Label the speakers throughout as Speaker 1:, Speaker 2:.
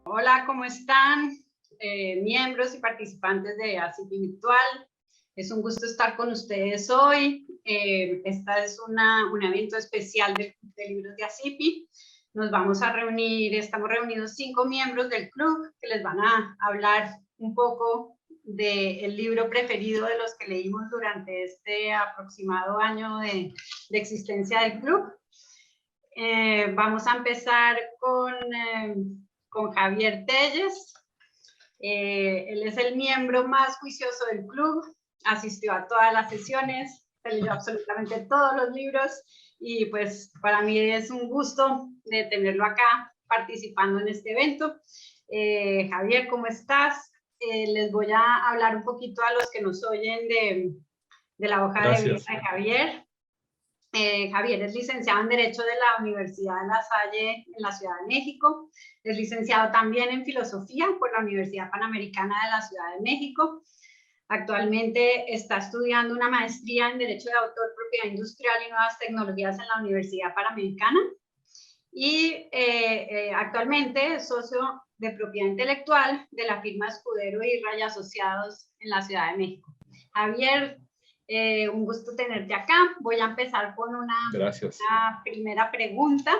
Speaker 1: Hola, ¿cómo están? Miembros y participantes de ACIP Virtual. Es un gusto estar con ustedes hoy. Esta es un evento especial del Club de Libros de ACIPI. Nos vamos a reunir, estamos reunidos 5 miembros del club que les van a hablar un poco del libro preferido de los que leímos durante este aproximado año de existencia del club. Vamos a empezar con Javier Telles. Él es el miembro más juicioso del club, asistió a todas las sesiones, se leyó absolutamente todos los libros y pues para mí es un gusto de tenerlo acá participando en este evento. Javier, ¿cómo estás? Les voy a hablar un poquito a los que nos oyen de la hoja de vida de Javier. Javier es licenciado en Derecho de la Universidad de La Salle en la Ciudad de México. Es licenciado también en Filosofía por la Universidad Panamericana de la Ciudad de México. Actualmente está estudiando una maestría en Derecho de Autor, Propiedad Industrial y Nuevas Tecnologías en la Universidad Panamericana. Y actualmente es socio de propiedad intelectual de la firma Escudero y Raya Asociados en la Ciudad de México. Javier, un gusto tenerte acá. Voy a empezar con una primera pregunta.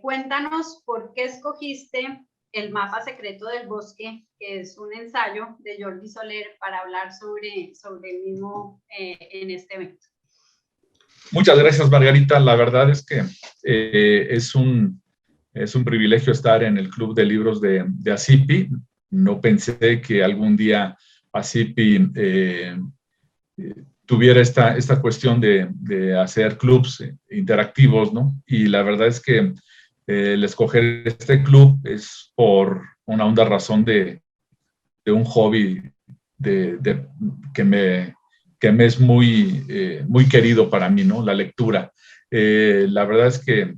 Speaker 1: Cuéntanos por qué escogiste El mapa secreto del bosque, que es un ensayo de Jordi Soler, para hablar sobre el mismo en este evento.
Speaker 2: Muchas gracias, Margarita. La verdad es que es un privilegio estar en el Club de Libros de ACIPI. No pensé que algún día ACIPI tuviera esta cuestión de hacer clubs interactivos, ¿no? Y la verdad es que el escoger este club es por una honda razón de un hobby que me es muy querido para mí, ¿no? La lectura. La verdad es que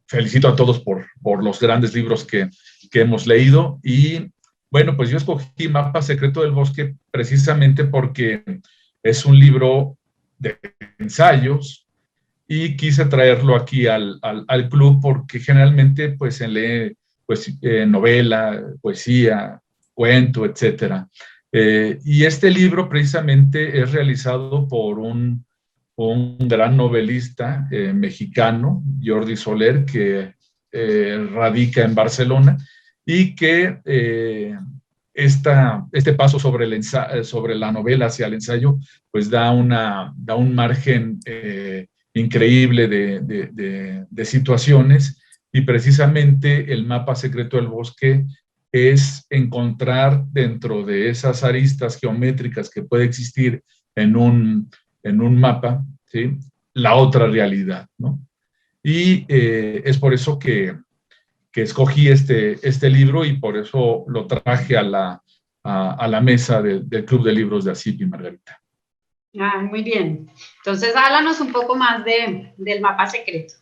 Speaker 2: felicito a todos por los grandes libros que hemos leído y, bueno, pues yo escogí Mapa Secreto del Bosque precisamente porque es un libro de ensayos y quise traerlo aquí al club porque generalmente pues se lee pues, novela, poesía, cuento, etcétera. Y este libro precisamente es realizado por un gran novelista mexicano, Jordi Soler, que radica en Barcelona y que este paso sobre la novela hacia el ensayo, pues da un margen increíble de situaciones, y precisamente El mapa secreto del bosque es encontrar dentro de esas aristas geométricas que puede existir en un mapa, ¿sí?, la otra realidad, ¿no? Y es por eso que escogí este libro y por eso lo traje a la mesa del Club de Libros de ACIPI, Margarita.
Speaker 1: Muy bien. Entonces, háblanos un poco más del mapa secreto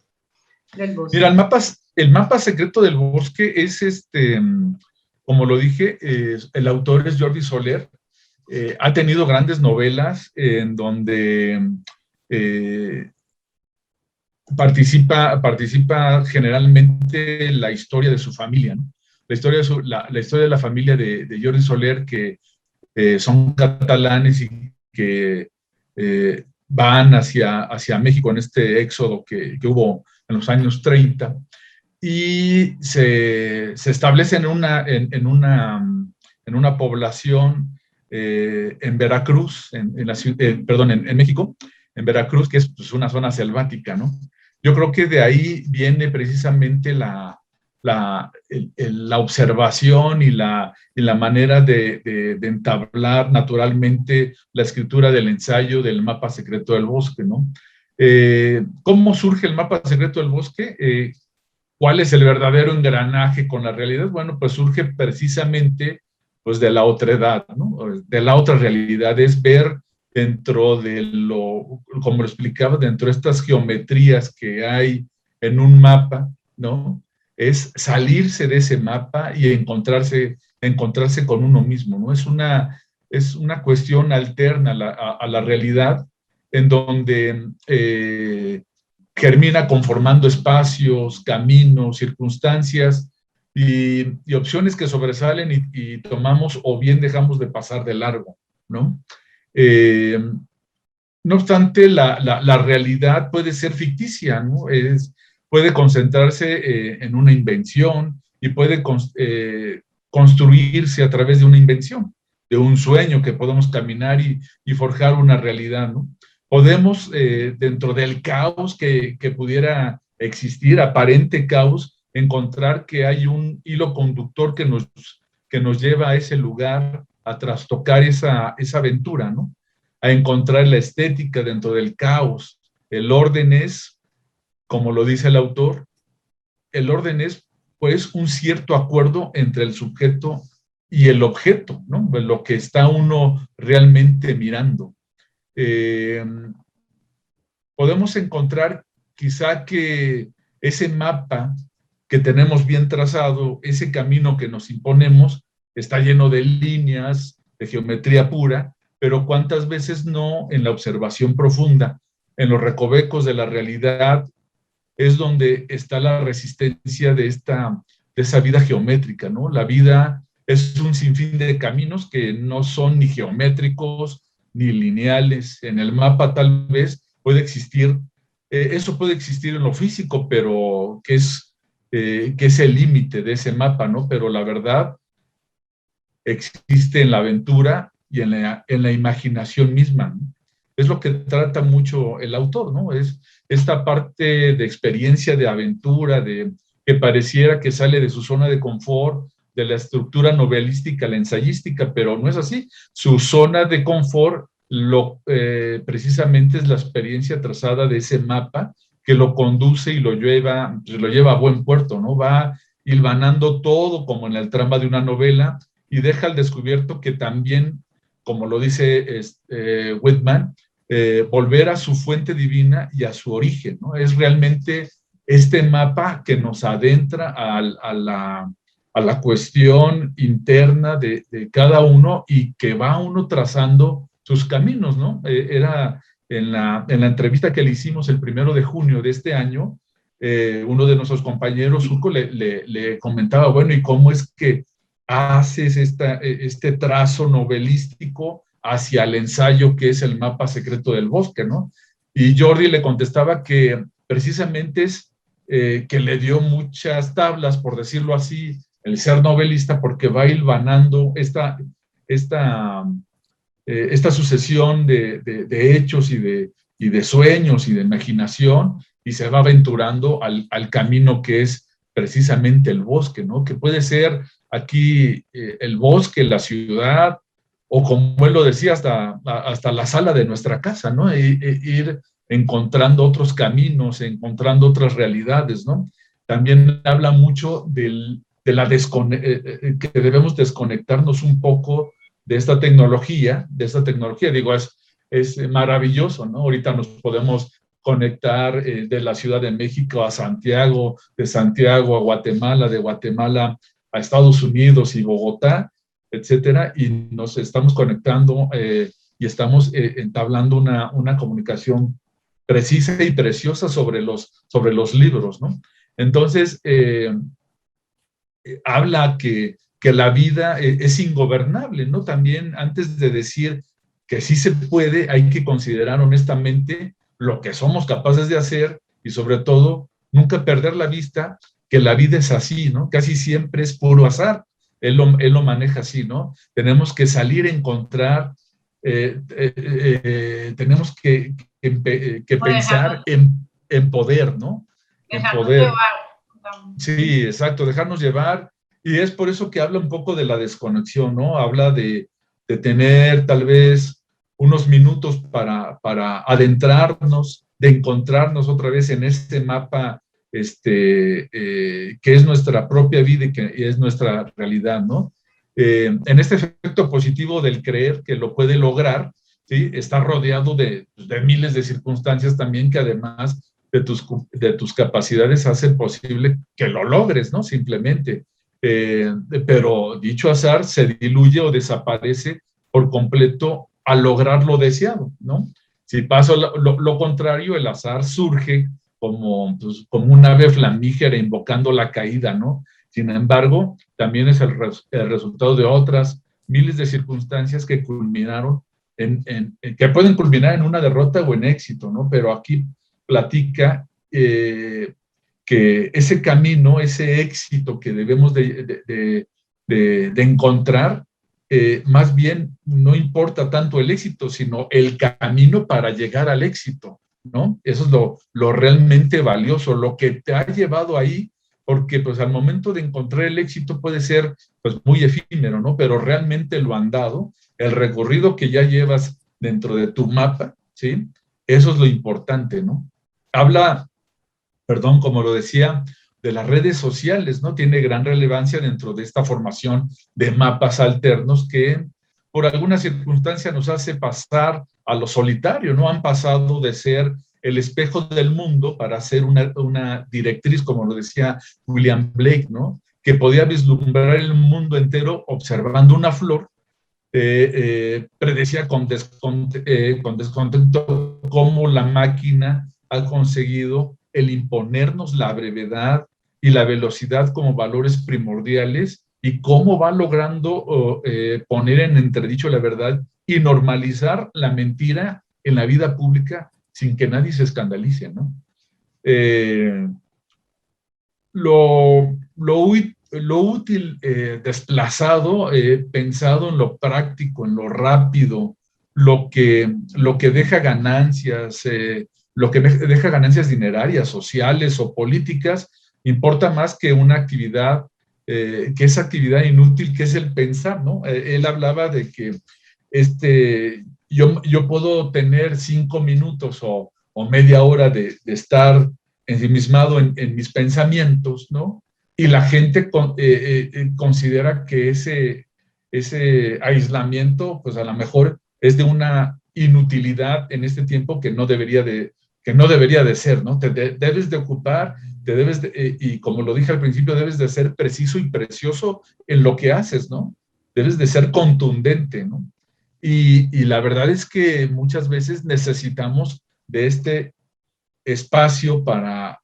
Speaker 1: del bosque.
Speaker 2: Mira, el mapa secreto del bosque es, como lo dije, el autor es Jordi Soler. Ha tenido grandes novelas en donde participa generalmente la historia de su familia, ¿no? La historia de la familia de Jordi Soler, que son catalanes y que van hacia México en este éxodo que hubo en los años 30, y se establecen en una población en Veracruz, en México, en Veracruz, que es pues, una zona selvática, ¿no? Yo creo que de ahí viene precisamente la observación y la manera de entablar naturalmente la escritura del ensayo del mapa secreto del bosque, ¿no? ¿Cómo surge el mapa secreto del bosque? ¿Cuál es el verdadero engranaje con la realidad? Bueno, pues surge precisamente pues, de la otredad, ¿no? De la otra realidad, es ver dentro de como lo explicaba, dentro de estas geometrías que hay en un mapa, ¿no? Es salirse de ese mapa y encontrarse con uno mismo, ¿no? Es una cuestión alterna a la realidad, en donde germina conformando espacios, caminos, circunstancias y opciones que sobresalen y tomamos o bien dejamos de pasar de largo, ¿no? No obstante, la realidad puede ser ficticia, ¿no? Puede concentrarse en una invención y puede construirse a través de una invención, de un sueño que podemos caminar y forjar una realidad, ¿no? Podemos, dentro del caos que pudiera existir, aparente caos, encontrar que hay un hilo conductor que nos lleva a ese lugar, a trastocar esa aventura, ¿no? A encontrar la estética dentro del caos. El orden es, como lo dice el autor, el orden es pues un cierto acuerdo entre el sujeto y el objeto, ¿no? Lo que está uno realmente mirando. Podemos encontrar quizá que ese mapa que tenemos bien trazado, ese camino que nos imponemos, está lleno de líneas, de geometría pura, pero cuántas veces no en la observación profunda, en los recovecos de la realidad, es donde está la resistencia de esa vida geométrica, ¿no? La vida es un sinfín de caminos que no son ni geométricos ni lineales. En el mapa tal vez puede existir, eso puede existir en lo físico, pero que es el límite de ese mapa, ¿no? Pero la verdad existe en la aventura y en la imaginación misma, ¿no? Es lo que trata mucho el autor, ¿no? Es esta parte de experiencia, de aventura, que pareciera que sale de su zona de confort, de la estructura novelística, la ensayística, pero no es así. Su zona de confort precisamente es la experiencia trazada de ese mapa que lo conduce y lo lleva a buen puerto, ¿no? Va hilvanando todo como en el trama de una novela y deja al descubierto que también, como lo dice Whitman, volver a su fuente divina y a su origen, ¿no? Es realmente este mapa que nos adentra a la cuestión interna de cada uno y que va uno trazando sus caminos, ¿no? Era en la entrevista que le hicimos el 1 de junio de este año, uno de nuestros compañeros, Urco, le comentaba, bueno, ¿y cómo es que haces este trazo novelístico hacia el ensayo que es el mapa secreto del bosque, ¿no? Y Jordi le contestaba que precisamente es que le dio muchas tablas, por decirlo así, el ser novelista, porque va hilvanando esta sucesión de hechos y de sueños y de imaginación, y se va aventurando al camino que es precisamente el bosque, ¿no? Que puede ser aquí el bosque, la ciudad, o como él lo decía, hasta la sala de nuestra casa, ¿no? Ir encontrando otros caminos, encontrando otras realidades, ¿no? También habla mucho que debemos desconectarnos un poco de esta tecnología, digo, es maravilloso, ¿no? Ahorita nos podemos conectar de la Ciudad de México a Santiago, de Santiago a Guatemala, de Guatemala a Estados Unidos y Bogotá, etcétera, y nos estamos conectando y estamos entablando una comunicación precisa y preciosa sobre los libros, ¿no? Entonces, habla que la vida es ingobernable, ¿no? También antes de decir que sí se puede, hay que considerar honestamente lo que somos capaces de hacer y sobre todo nunca perder la vista que la vida es así, ¿no? Casi siempre es puro azar. Él lo maneja así, ¿no? Tenemos que salir a encontrar, tenemos que pensar en poder, ¿no? En poder. Llevar. Sí, exacto, dejarnos llevar. Y es por eso que habla un poco de la desconexión, ¿no? Habla de tener tal vez unos minutos para adentrarnos, de encontrarnos otra vez en este mapa que es nuestra propia vida y que es nuestra realidad, ¿no? En este efecto positivo del creer que lo puede lograr, ¿sí? Está rodeado de miles de circunstancias también que además de tus capacidades hacen posible que lo logres, ¿no? Simplemente. Pero dicho azar se diluye o desaparece por completo al lograr lo deseado, ¿no? Si pasa lo contrario, el azar surge como, pues, como un ave flamígera invocando la caída, ¿no? Sin embargo, también es el resultado de otras miles de circunstancias que culminaron que pueden culminar en una derrota o en éxito, ¿no? Pero aquí platica que ese camino, ese éxito que debemos de encontrar, más bien no importa tanto el éxito, sino el camino para llegar al éxito, ¿no? Eso es lo realmente valioso, lo que te ha llevado ahí, porque pues al momento de encontrar el éxito puede ser pues muy efímero, ¿no? Pero realmente lo andado, el recorrido que ya llevas dentro de tu mapa, ¿sí? Eso es lo importante, ¿no? Habla, perdón, como lo decía, de las redes sociales, ¿no? Tiene gran relevancia dentro de esta formación de mapas alternos que por alguna circunstancia nos hace pasar a lo solitario, ¿no? Han pasado de ser el espejo del mundo para ser una directriz, como lo decía William Blake, ¿no? Que podía vislumbrar el mundo entero observando una flor, predecía con descontento cómo la máquina ha conseguido el imponernos la brevedad y la velocidad como valores primordiales y cómo va logrando poner en entredicho la verdad y normalizar la mentira en la vida pública sin que nadie se escandalice, ¿no? Lo útil desplazado, pensado en lo práctico, en lo rápido, lo que deja ganancias, lo que deja ganancias dinerarias, sociales o políticas, importa más que una actividad, que esa actividad inútil que es el pensar, ¿no? Él hablaba de que yo puedo tener 5 minutos o media hora de estar ensimismado en mis pensamientos, ¿no? Y la gente considera que ese aislamiento, pues a lo mejor es de una inutilidad en este tiempo que no debería de ser, ¿no? Debes de ocupar, y como lo dije al principio, debes de ser preciso y precioso en lo que haces, ¿no? Debes de ser contundente, ¿no? Y la verdad es que muchas veces necesitamos de este espacio para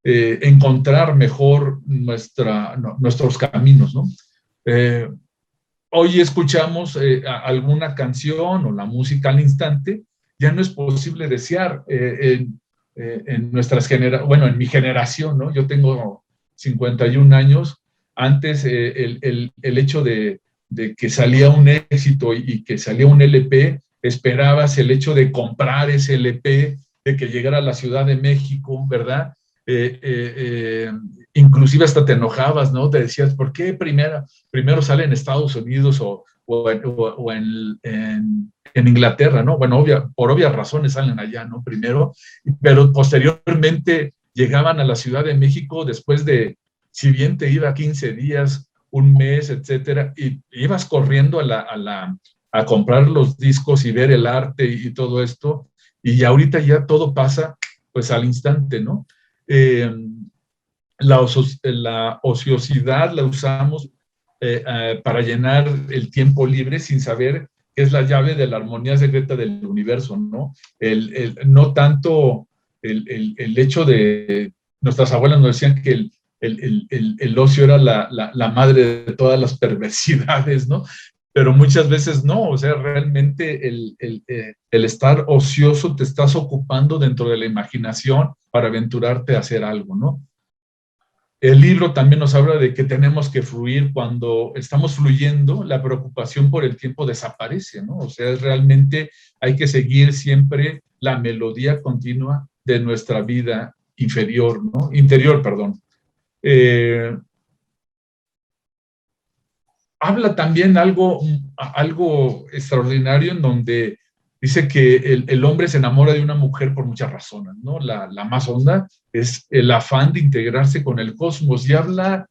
Speaker 2: encontrar mejor nuestros caminos, ¿no? Hoy escuchamos alguna canción o la música al instante, ya no es posible desear en nuestras generaciones, bueno, en mi generación, ¿no? Yo tengo 51 años, antes el hecho de que salía un éxito y que salía un LP, esperabas el hecho de comprar ese LP, de que llegara a la Ciudad de México, ¿verdad? Inclusive hasta te enojabas, ¿no? Te decías, ¿por qué primero sale en Estados Unidos o en Inglaterra, ¿no? Bueno, por obvias razones salen allá, ¿no? Primero, pero posteriormente llegaban a la Ciudad de México después de, si bien te iba 15 días, un mes, etcétera, y ibas corriendo a comprar los discos y ver el arte y todo esto, y ahorita ya todo pasa pues al instante, ¿no? La ociosidad la usamos para llenar el tiempo libre sin saber que es la llave de la armonía secreta del universo, ¿no? No tanto el hecho de, nuestras abuelas nos decían que el ocio era la madre de todas las perversidades, ¿no? Pero muchas veces no, o sea, realmente el estar ocioso te estás ocupando dentro de la imaginación para aventurarte a hacer algo, ¿no? El libro también nos habla de que tenemos que fluir. Cuando estamos fluyendo, la preocupación por el tiempo desaparece, ¿no? O sea, realmente hay que seguir siempre la melodía continua de nuestra vida interior, perdón. Habla también algo extraordinario en donde dice que el hombre se enamora de una mujer por muchas razones, ¿no? La más honda es el afán de integrarse con el cosmos y habla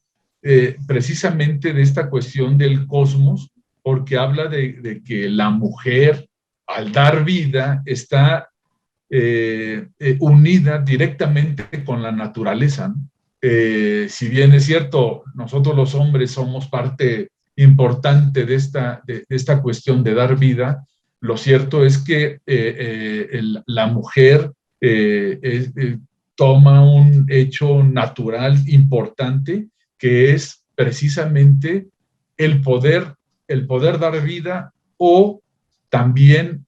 Speaker 2: precisamente de esta cuestión del cosmos porque habla de que la mujer al dar vida está unida directamente con la naturaleza, ¿no? Si bien es cierto, nosotros los hombres somos parte importante de esta cuestión de dar vida, lo cierto es que la mujer toma un hecho natural importante, que es precisamente el poder dar vida, o también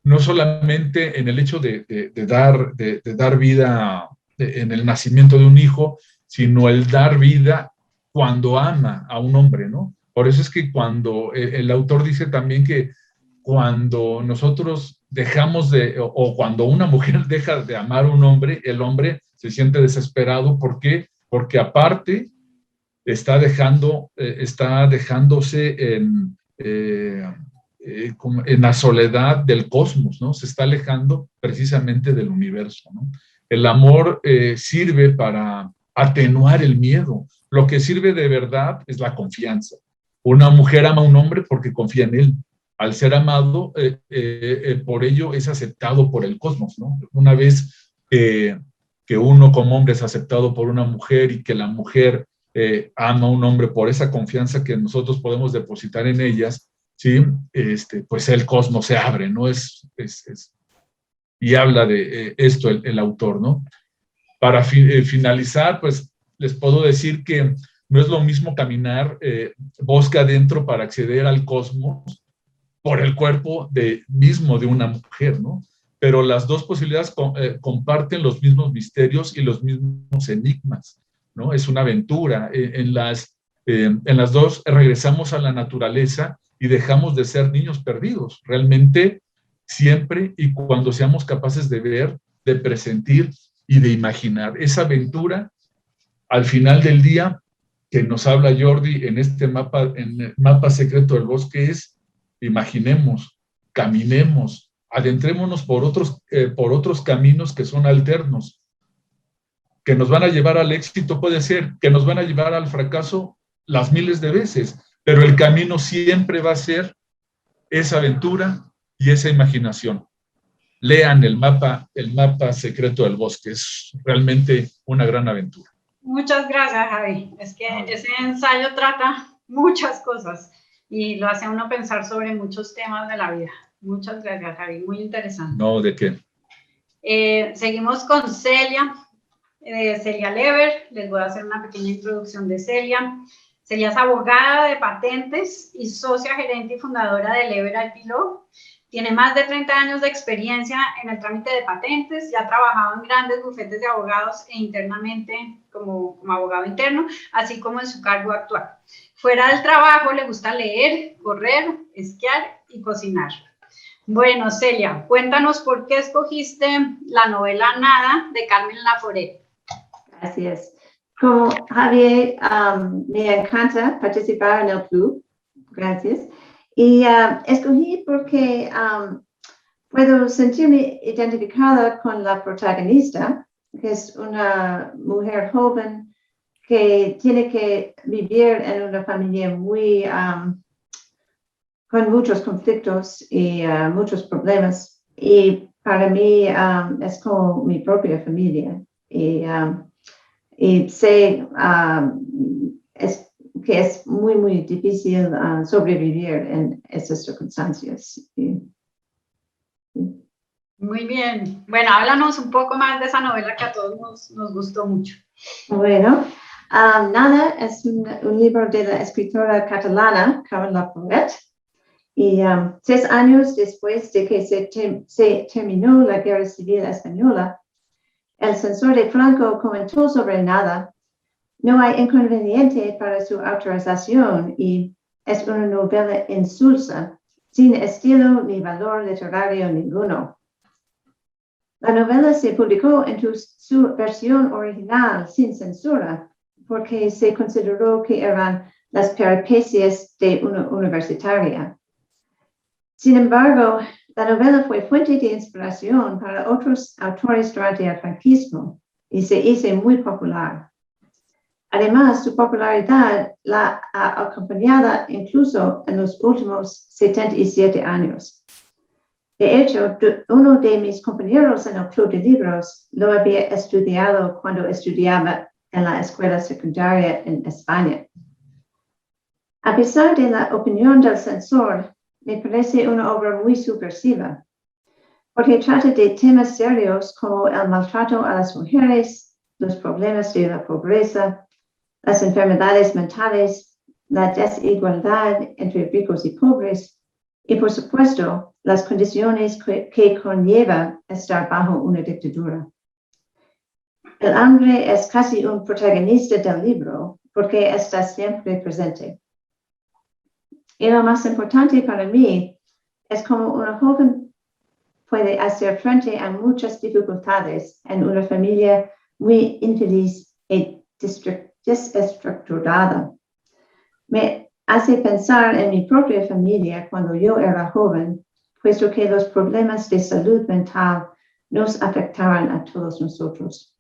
Speaker 2: no solamente en el hecho de dar vida en el nacimiento de un hijo, sino el dar vida cuando ama a un hombre, ¿no? Por eso es que cuando el autor dice también que cuando nosotros dejamos o cuando una mujer deja de amar a un hombre, el hombre se siente desesperado. ¿Por qué? Porque aparte está dejándose en la soledad del cosmos, ¿no? Se está alejando precisamente del universo, ¿no? El amor sirve para atenuar el miedo. Lo que sirve de verdad es la confianza. Una mujer ama a un hombre porque confía en él. Al ser amado, por ello es aceptado por el cosmos, ¿no? Una vez que uno como hombre es aceptado por una mujer y que la mujer ama a un hombre por esa confianza que nosotros podemos depositar en ellas, ¿sí? Pues el cosmos se abre, ¿no? Y habla de esto el autor, ¿no? Para finalizar, pues les puedo decir que no es lo mismo caminar bosque adentro para acceder al cosmos por el cuerpo mismo de una mujer, ¿no? Pero las dos posibilidades comparten los mismos misterios y los mismos enigmas, ¿no? Es una aventura. En las dos regresamos a la naturaleza y dejamos de ser niños perdidos. Realmente, siempre y cuando seamos capaces de ver, de presentir y de imaginar esa aventura, al final del día, que nos habla Jordi en este mapa, en el mapa secreto del bosque, es: imaginemos, caminemos, adentrémonos por otros caminos que son alternos, que nos van a llevar al éxito, puede ser, que nos van a llevar al fracaso las miles de veces, pero el camino siempre va a ser esa aventura y esa imaginación. Lean el mapa secreto del bosque, es realmente una gran aventura.
Speaker 1: Muchas gracias, Javi. Es que ese ensayo trata muchas cosas y lo hace a uno pensar sobre muchos temas de la vida. Muchas gracias, Javi. Muy interesante.
Speaker 2: No, ¿de qué?
Speaker 1: Seguimos con Celia, Celia Lever. Les voy a hacer una pequeña introducción de Celia. Celia es abogada de patentes y socia gerente y fundadora de Lever IP Law. Tiene más de 30 años de experiencia en el trámite de patentes y ha trabajado en grandes bufetes de abogados e internamente como abogado interno, así como en su cargo actual. Fuera del trabajo le gusta leer, correr, esquiar y cocinar. Bueno, Celia, cuéntanos por qué escogiste la novela Nada de Carmen Laforet.
Speaker 3: Gracias. Como Javier, me encanta participar en el club. Gracias. Y escogí porque puedo sentirme identificada con la protagonista, que es una mujer joven que tiene que vivir en una familia muy con muchos conflictos y muchos problemas. Y para mí es como mi propia familia. Y sé que es muy, muy difícil sobrevivir en esas circunstancias.
Speaker 1: Muy bien. Bueno, háblanos un poco más de esa novela que a todos nos gustó mucho.
Speaker 3: Bueno, Nada es un libro de la escritora catalana Carmen Laforet. Y 6 años después de que se terminó la Guerra Civil Española, el censor de Franco comentó sobre Nada: no hay inconveniente para su autorización y es una novela insulsa, sin estilo ni valor literario ninguno. La novela se publicó en su versión original sin censura porque se consideró que eran las peripecias de una universitaria. Sin embargo, la novela fue fuente de inspiración para otros autores durante el franquismo y se hizo muy popular. Además, su popularidad la ha acompañado incluso en los últimos 77 años. De hecho, uno de mis compañeros en el Club de Libros lo había estudiado cuando estudiaba en la escuela secundaria en España. A pesar de la opinión del censor, me parece una obra muy subversiva, porque trata de temas serios como el maltrato a las mujeres, los problemas de la pobreza, las enfermedades mentales, la desigualdad entre ricos y pobres, y por supuesto, las condiciones que conlleva estar bajo una dictadura. El hambre es casi un protagonista del libro porque está siempre presente. Y lo más importante para mí es cómo una joven puede hacer frente a muchas dificultades en una familia muy infeliz y desestructurada. Me hace pensar en mi propia familia cuando yo era joven, puesto que los problemas de salud mental nos afectaron a todos nosotros.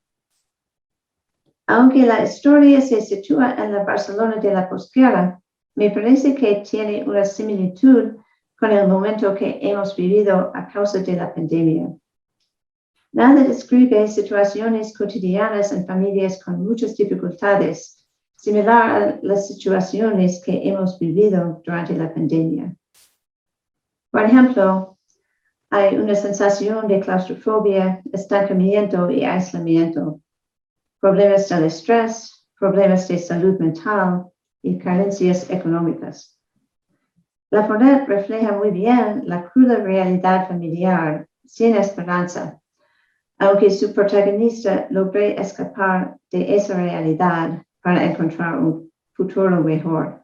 Speaker 3: Aunque la historia se sitúa en la Barcelona de la posguerra, me parece que tiene una similitud con el momento que hemos vivido a causa de la pandemia. Nada describe situaciones cotidianas en familias con muchas dificultades, similar a las situaciones que hemos vivido durante la pandemia. Por ejemplo, hay una sensación de claustrofobia, estancamiento y aislamiento, problemas del estrés, problemas de salud mental y carencias económicas. Laforet refleja muy bien la cruda realidad familiar, sin esperanza, aunque su protagonista logre escapar de esa realidad para encontrar un futuro mejor.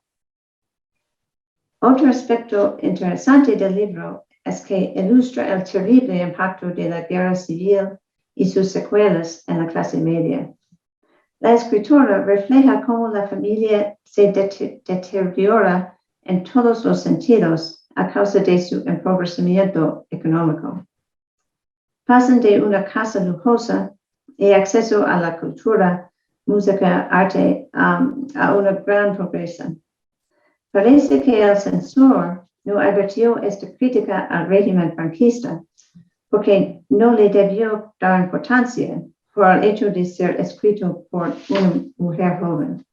Speaker 3: Otro aspecto interesante del libro es que ilustra el terrible impacto de la guerra civil y sus secuelas en la clase media. La escritora refleja cómo la familia se deteriora en todos los sentidos a causa de su empobrecimiento económico. Pasan de una casa lujosa y acceso a la cultura, música, arte, a una gran pobreza. Parece que el censor no advirtió esta crítica al régimen franquista porque no le debió dar importancia por el hecho de ser escrito por una mujer joven.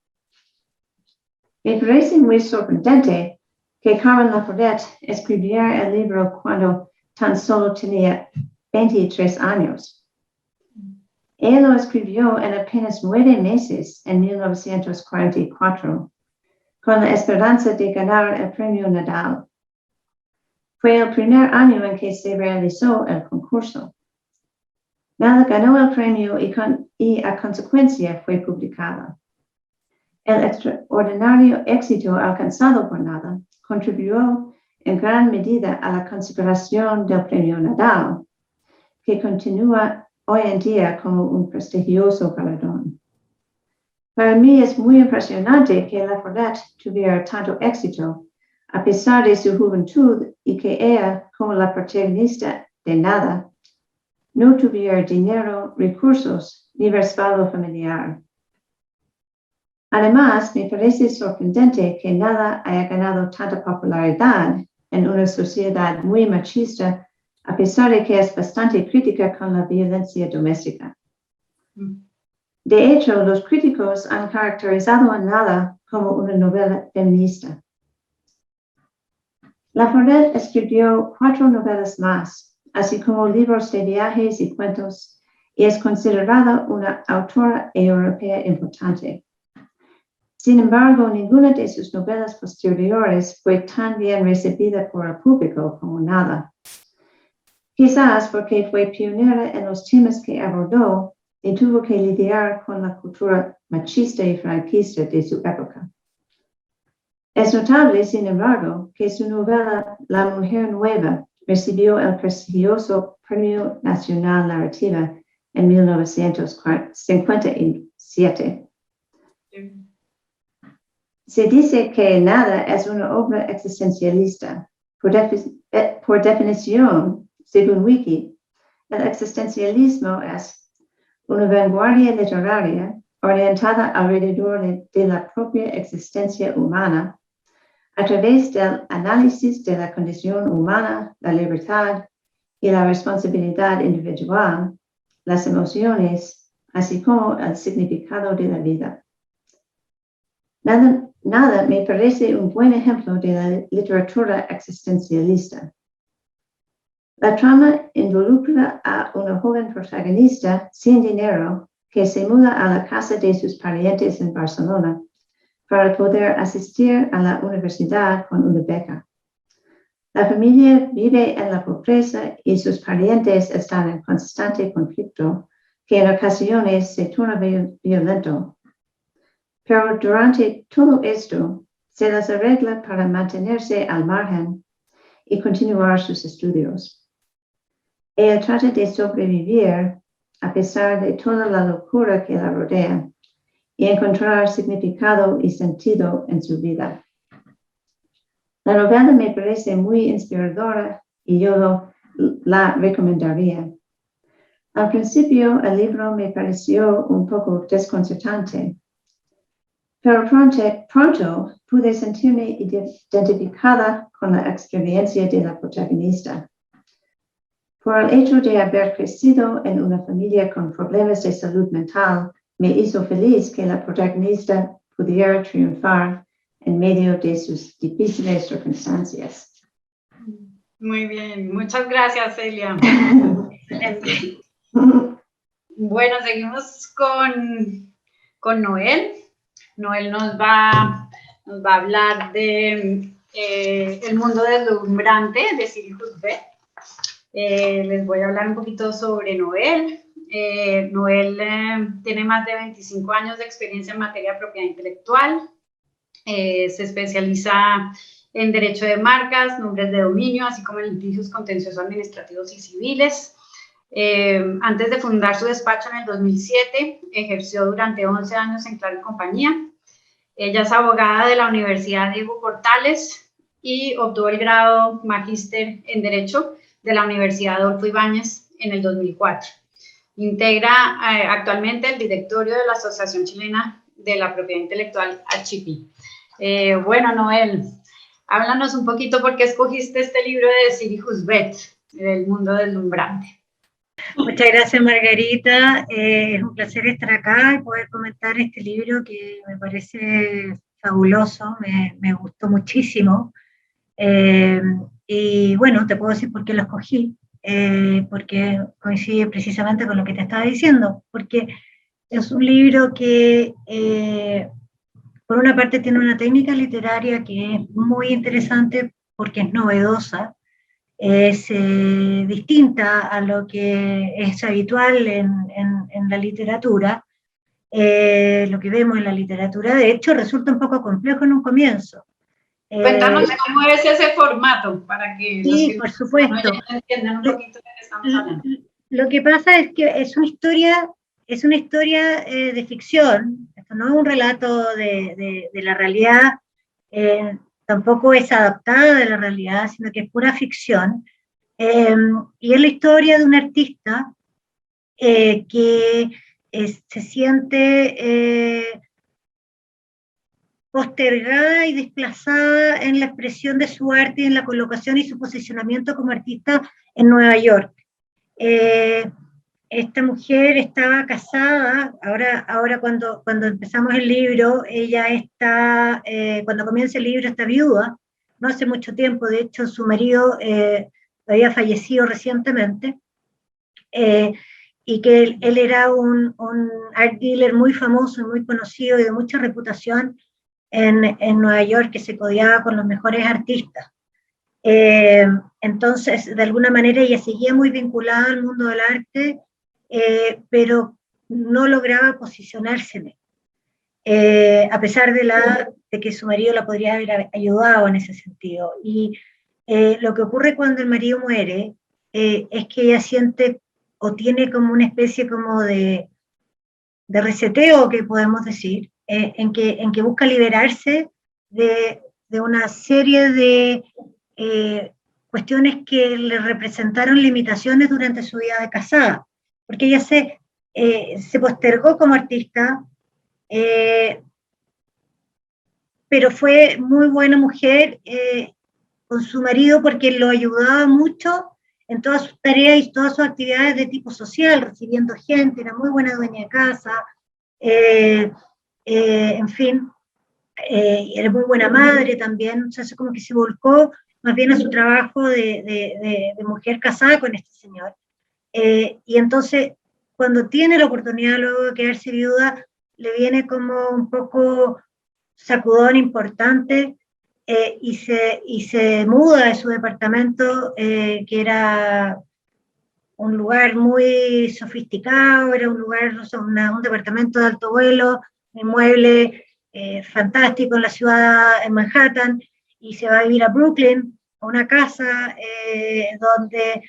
Speaker 3: Me parece muy sorprendente que Carmen Laforet escribiera el libro cuando tan solo tenía 23 años. Él lo escribió en apenas 9 meses en 1944, con la esperanza de ganar el premio Nadal. Fue el primer año en que se realizó el concurso. Nada ganó el premio y a consecuencia fue publicada. El extraordinario éxito alcanzado por Nada contribuyó en gran medida a la consagración del premio Nadal, que continúa hoy en día como un prestigioso galardón. Para mí es muy impresionante que Laforet tuviera tanto éxito a pesar de su juventud y que ella, como la protagonista de Nada, no tuviera dinero, recursos ni respaldo familiar. Además, me parece sorprendente que Nada haya ganado tanta popularidad en una sociedad muy machista, a pesar de que es bastante crítica con la violencia doméstica. De hecho, los críticos han caracterizado a Nada como una novela feminista. Laforet escribió 4 novelas más, así como libros de viajes y cuentos, y es considerada una autora europea importante. Sin embargo, ninguna de sus novelas posteriores fue tan bien recibida por el público como Nada. Quizás porque fue pionera en los temas que abordó y tuvo que lidiar con la cultura machista y franquista de su época. Es notable, sin embargo, que su novela La Mujer Nueva recibió el prestigioso Premio Nacional Narrativa en 1957. Se dice que Nada es una obra existencialista. Por definición, según Wiki, el existencialismo es una vanguardia literaria orientada alrededor de la propia existencia humana a través del análisis de la condición humana, la libertad y la responsabilidad individual, las emociones, así como el significado de la vida. Nada me parece un buen ejemplo de la literatura existencialista. La trama involucra a una joven protagonista sin dinero que se muda a la casa de sus parientes en Barcelona para poder asistir a la universidad con una beca. La familia vive en la pobreza y sus parientes están en constante conflicto, que en ocasiones se torna violento. Pero durante todo esto, se las arregla para mantenerse al margen y continuar sus estudios. Ella trata de sobrevivir a pesar de toda la locura que la rodea y encontrar significado y sentido en su vida. La novela me parece muy inspiradora y yo la recomendaría. Al principio, el libro me pareció un poco desconcertante, pero pronto pude sentirme identificada con la experiencia de la protagonista. Por el hecho de haber crecido en una familia con problemas de salud mental, me hizo feliz que la protagonista pudiera triunfar en medio de sus difíciles circunstancias.
Speaker 1: Muy bien, muchas gracias, Celia. Excelente. Bueno, seguimos con Noel. Noel nos va a hablar de El mundo deslumbrante de Siri Husbeth. Les voy a hablar un poquito sobre Noel. Noel tiene más de 25 años de experiencia en materia de propiedad intelectual. Se especializa en derecho de marcas, nombres de dominio, así como en litigios contenciosos administrativos y civiles. Antes de fundar su despacho en el 2007, ejerció durante 11 años en Claro y Compañía. Ella es abogada de la Universidad Diego Portales y obtuvo el grado magíster en Derecho de la Universidad Adolfo Ibáñez en el 2004. Integra actualmente el directorio de la Asociación Chilena de la Propiedad Intelectual, ACHIPI. Bueno, Noel, háblanos un poquito por qué escogiste este libro de Siri Husbeth, El mundo deslumbrante.
Speaker 4: Muchas gracias, Margarita. Es un placer estar acá y poder comentar este libro que me parece fabuloso, me gustó muchísimo. Y bueno, te puedo decir por qué lo escogí, porque coincide precisamente con lo que te estaba diciendo, porque es un libro que por una parte tiene una técnica literaria que es muy interesante porque es novedosa, es distinta a lo que es habitual en la literatura, lo que vemos en la literatura. De hecho, resulta un poco complejo en un comienzo.
Speaker 1: Cuéntanos cómo es ese formato para que
Speaker 4: sí, por supuesto.
Speaker 1: Entiendan un poquito de qué estamos hablando.
Speaker 4: Lo que pasa es que es una historia de ficción. Esto no es un relato de la realidad, tampoco es adaptada de la realidad, sino que es pura ficción. Y es la historia de un artista que se siente postergada y desplazada en la expresión de su arte y en la colocación y su posicionamiento como artista en Nueva York. Esta mujer estaba casada, ahora cuando empezamos el libro, ella está, cuando comienza el libro está viuda, no hace mucho tiempo, de hecho su marido había fallecido recientemente, y que él era un art dealer muy famoso y muy conocido y de mucha reputación en Nueva York, que se codeaba con los mejores artistas. Entonces, de alguna manera ella seguía muy vinculada al mundo del arte, pero no lograba posicionarse en él, a pesar de que su marido la podría haber ayudado en ese sentido. Y lo que ocurre cuando el marido muere es que ella siente o tiene como una especie como de reseteo, que podemos decir, en que busca liberarse de una serie de cuestiones que le representaron limitaciones durante su vida de casada, porque ella se postergó como artista, pero fue muy buena mujer con su marido porque lo ayudaba mucho en todas sus tareas y todas sus actividades de tipo social, recibiendo gente, era muy buena dueña de casa, en fin. era muy buena madre también, entonces como que se volcó más bien a su trabajo de mujer casada con este señor. Y entonces, cuando tiene la oportunidad luego de quedarse viuda, le viene como un poco sacudón importante, y se muda de su departamento, que era un lugar muy sofisticado, era un lugar, o sea, un departamento de alto vuelo, inmueble fantástico en la ciudad, en Manhattan, y se va a vivir a Brooklyn, a una casa donde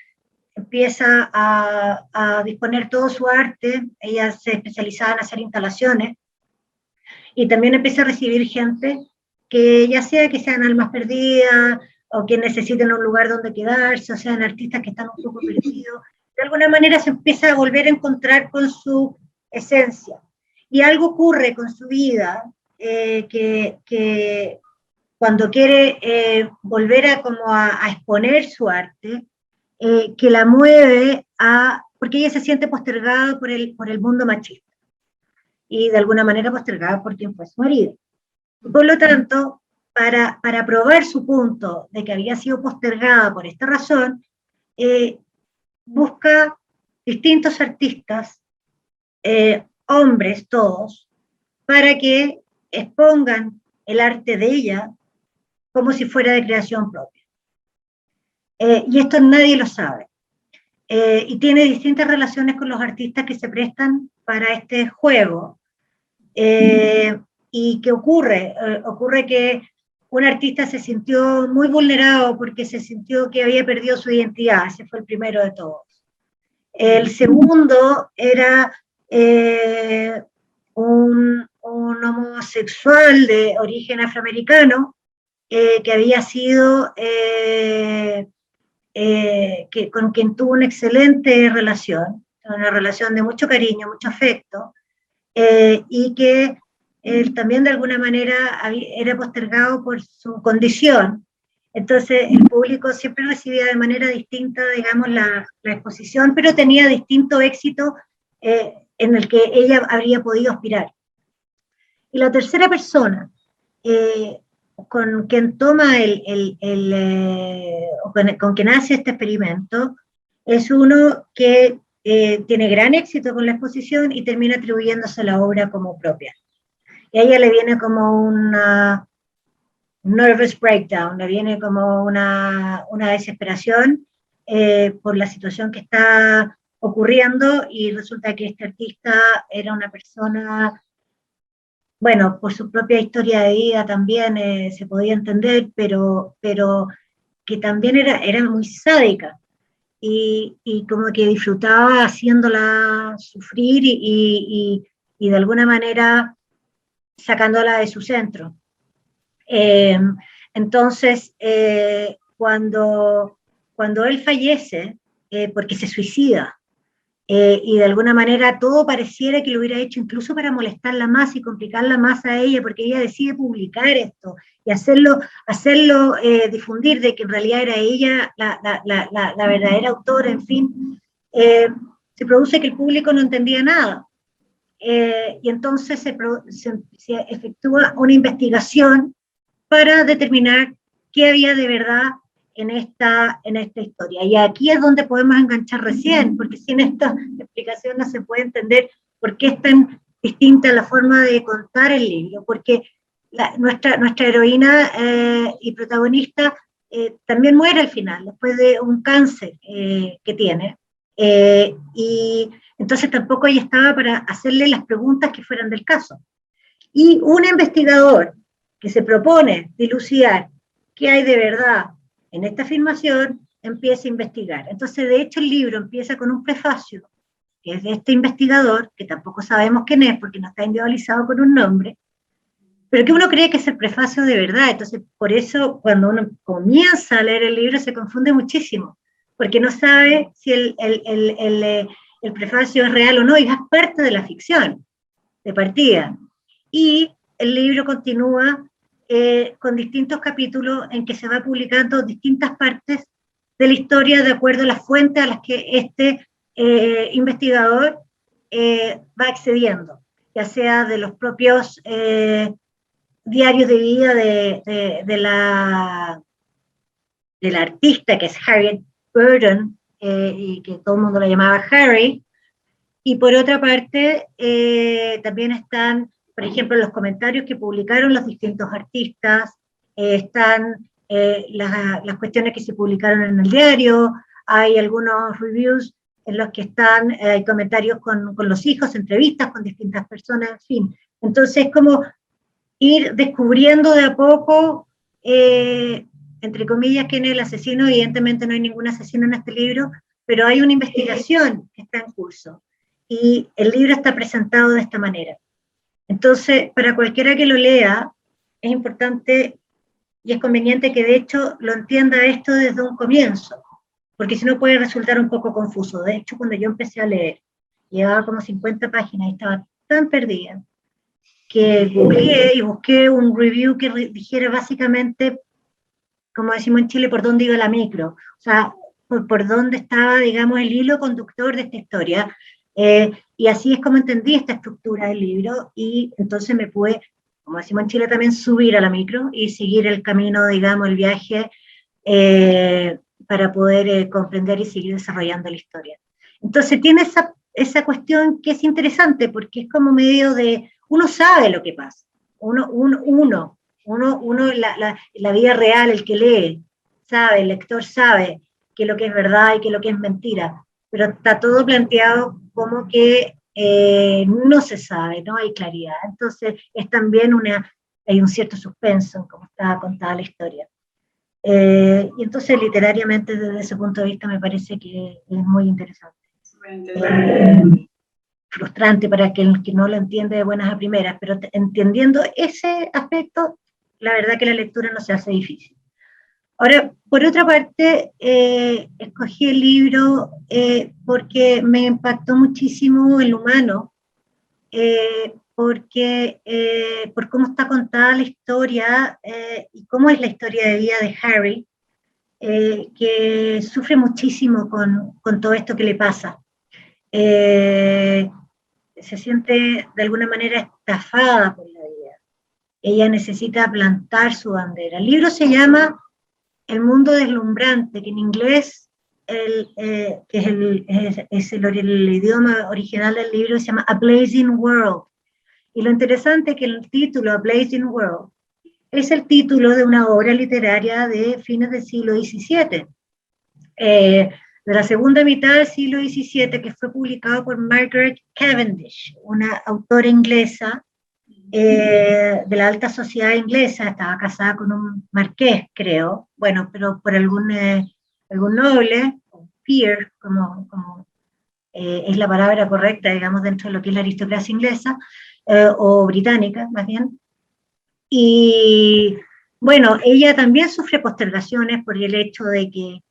Speaker 4: empieza a disponer todo su arte. Ella se especializaba en hacer instalaciones, y también empieza a recibir gente que ya sea que sean almas perdidas, o que necesiten un lugar donde quedarse, o sean artistas que están un poco perdidos. De alguna manera se empieza a volver a encontrar con su esencia. Y algo ocurre con su vida, que cuando quiere volver a exponer su arte, que la mueve porque ella se siente postergada por el mundo machista, y de alguna manera postergada por quien fue su marido. Por lo tanto, para probar su punto de que había sido postergada por esta razón, busca distintos artistas, hombres todos, para que expongan el arte de ella como si fuera de creación propia. Y esto nadie lo sabe. Y tiene distintas relaciones con los artistas que se prestan para este juego. ¿Y qué ocurre? Ocurre que un artista se sintió muy vulnerado porque se sintió que había perdido su identidad. Ese fue el primero de todos. El segundo era un homosexual de origen afroamericano, que había sido, con quien tuvo una excelente relación, una relación de mucho cariño, mucho afecto, y que él también de alguna manera era postergado por su condición. Entonces el público siempre recibía de manera distinta, digamos, la exposición, pero tenía distinto éxito en el que ella habría podido aspirar. Y la tercera persona con quien toma con quien hace este experimento, es uno que tiene gran éxito con la exposición y termina atribuyéndose la obra como propia. Y a ella le viene como una nervous breakdown, le viene como una desesperación por la situación que está ocurriendo, y resulta que este artista era una persona, bueno, por su propia historia de vida también se podía entender, pero que también era muy sádica, y como que disfrutaba haciéndola sufrir y de alguna manera sacándola de su centro. Entonces, cuando él fallece, porque se suicida, y de alguna manera todo pareciera que lo hubiera hecho incluso para molestarla más y complicarla más a ella, porque ella decide publicar esto y hacerlo difundir de que en realidad era ella la verdadera autora, en fin, se produce que el público no entendía nada. Y entonces se efectúa una investigación para determinar qué había de verdad en esta historia. Y aquí es donde podemos enganchar recién, porque sin esta explicación no se puede entender por qué es tan distinta la forma de contar el libro, porque nuestra heroína y protagonista también muere al final, después de un cáncer que tiene, y entonces tampoco ella estaba para hacerle las preguntas que fueran del caso. Y un investigador que se propone dilucidar qué hay de verdad en esta afirmación, empieza a investigar. Entonces, de hecho, el libro empieza con un prefacio, que es de este investigador, que tampoco sabemos quién es, porque no está individualizado con un nombre, pero que uno cree que es el prefacio de verdad. Entonces, por eso, cuando uno comienza a leer el libro, se confunde muchísimo, porque no sabe si el prefacio es real o no, y es parte de la ficción, de partida. Y el libro continúa con distintos capítulos en que se va publicando distintas partes de la historia de acuerdo a las fuentes a las que este investigador va accediendo, ya sea de los propios diarios de vida de la artista, que es Harriet Burton, y que todo el mundo la llamaba Harry. Y por otra parte, también están, por ejemplo, los comentarios que publicaron los distintos artistas, están las cuestiones que se publicaron en el diario, hay algunos reviews en los que están comentarios con los hijos, entrevistas con distintas personas, en fin. Entonces, como ir descubriendo de a poco, entre comillas, quién es el asesino. Evidentemente no hay ningún asesino en este libro, pero hay una investigación que está en curso. Y el libro está presentado de esta manera. Entonces, para cualquiera que lo lea, es importante y es conveniente que de hecho lo entienda esto desde un comienzo, porque si no puede resultar un poco confuso. De hecho, cuando yo empecé a leer, llevaba como 50 páginas y estaba tan perdida, que googleé y busqué un review que dijera básicamente, como decimos en Chile, por dónde iba la micro, o sea, por dónde estaba, digamos, el hilo conductor de esta historia. Y así es como entendí esta estructura del libro, y entonces me pude, como decimos en Chile también, subir a la micro y seguir el camino, digamos, el viaje, para poder comprender y seguir desarrollando la historia. Entonces tiene esa cuestión que es interesante, porque es como medio de, uno sabe lo que pasa, la vida real, el que lee, sabe, el lector sabe qué es lo que es verdad y qué es lo que es mentira, pero está todo planteado como que no se sabe, no hay claridad. Entonces es también hay un cierto suspenso en cómo está contada la historia. Y entonces literariamente desde ese punto de vista me parece que es muy interesante. Frustrante para el que no lo entiende de buenas a primeras, pero entendiendo ese aspecto, la verdad que la lectura no se hace difícil. Ahora, por otra parte, escogí el libro porque me impactó muchísimo el humano, porque por cómo está contada la historia y cómo es la historia de vida de Harry, que sufre muchísimo con todo esto que le pasa. Se siente de alguna manera estafada por la vida. Ella necesita plantar su bandera. El libro se llama El mundo deslumbrante, que en inglés, que es el idioma original del libro, se llama A Blazing World. Y lo interesante es que el título, A Blazing World, es el título de una obra literaria de fines del siglo XVII, de la segunda mitad del siglo XVII, que fue publicado por Margaret Cavendish, una autora inglesa de la alta sociedad inglesa. Estaba casada con un marqués, creo, bueno, pero por algún noble, o peer, como es la palabra correcta, digamos, dentro de lo que es la aristocracia inglesa, o británica, más bien. Y bueno, ella también sufre postergaciones por el hecho de que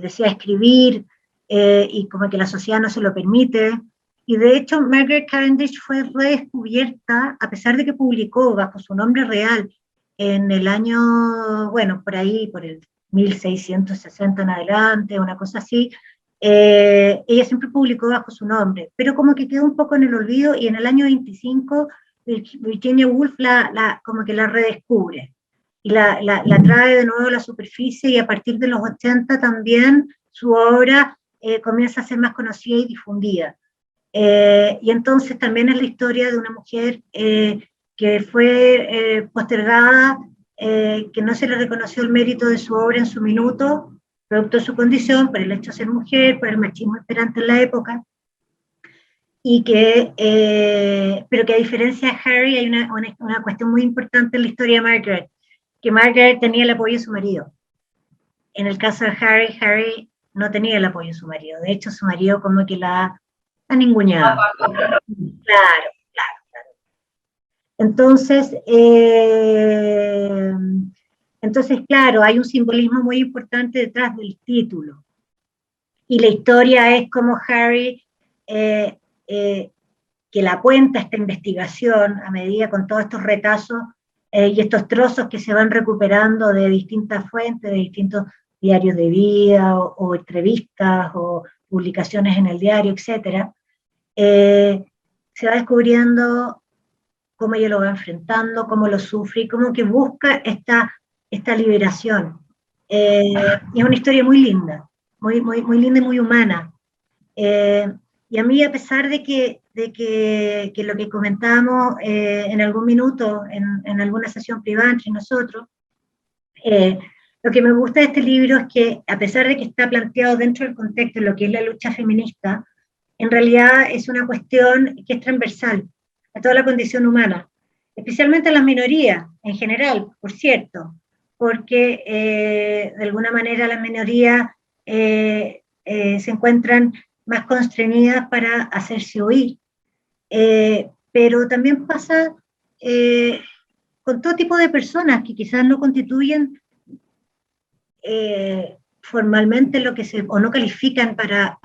Speaker 4: desea escribir y como que la sociedad no se lo permite. Y de hecho, Margaret Cavendish fue redescubierta, a pesar de que publicó bajo su nombre real en el año, bueno, por ahí, por el 1660 en adelante, una cosa así. Ella siempre publicó bajo su nombre, pero como que quedó un poco en el olvido, y en el año 25 Virginia Woolf como que la redescubre y la trae de nuevo a la superficie, y a partir de los 80 también su obra comienza a ser más conocida y difundida. Y entonces también es la historia de una mujer que fue postergada, que no se le reconoció el mérito de su obra en su minuto, producto de su condición, por el hecho de ser mujer, por el machismo imperante en la época, y pero que a diferencia de Harry hay una cuestión muy importante en la historia de Margaret, que Margaret tenía el apoyo de su marido. En el caso de Harry no tenía el apoyo de su marido. De hecho, su marido como que la ninguneaba. Claro. Entonces, claro, hay un simbolismo muy importante detrás del título. Y la historia es como Harry, que la cuenta esta investigación a medida con todos estos retazos y estos trozos que se van recuperando de distintas fuentes, de distintos diarios de vida o entrevistas o publicaciones en el diario, etc. Se va descubriendo cómo ella lo va enfrentando, cómo lo sufre, y cómo que busca esta liberación. Y es una historia muy linda, muy linda y muy humana. Y a mí, a pesar de que lo que comentábamos en algún minuto, en alguna sesión privada entre nosotros, lo que me gusta de este libro es que, a pesar de que está planteado dentro del contexto de lo que es la lucha feminista, en realidad es una cuestión que es transversal a toda la condición humana, especialmente a las minorías en general, por cierto, porque de alguna manera las minorías se encuentran más constreñidas para hacerse oír. Pero también pasa con todo tipo de personas que quizás no constituyen formalmente o no califican para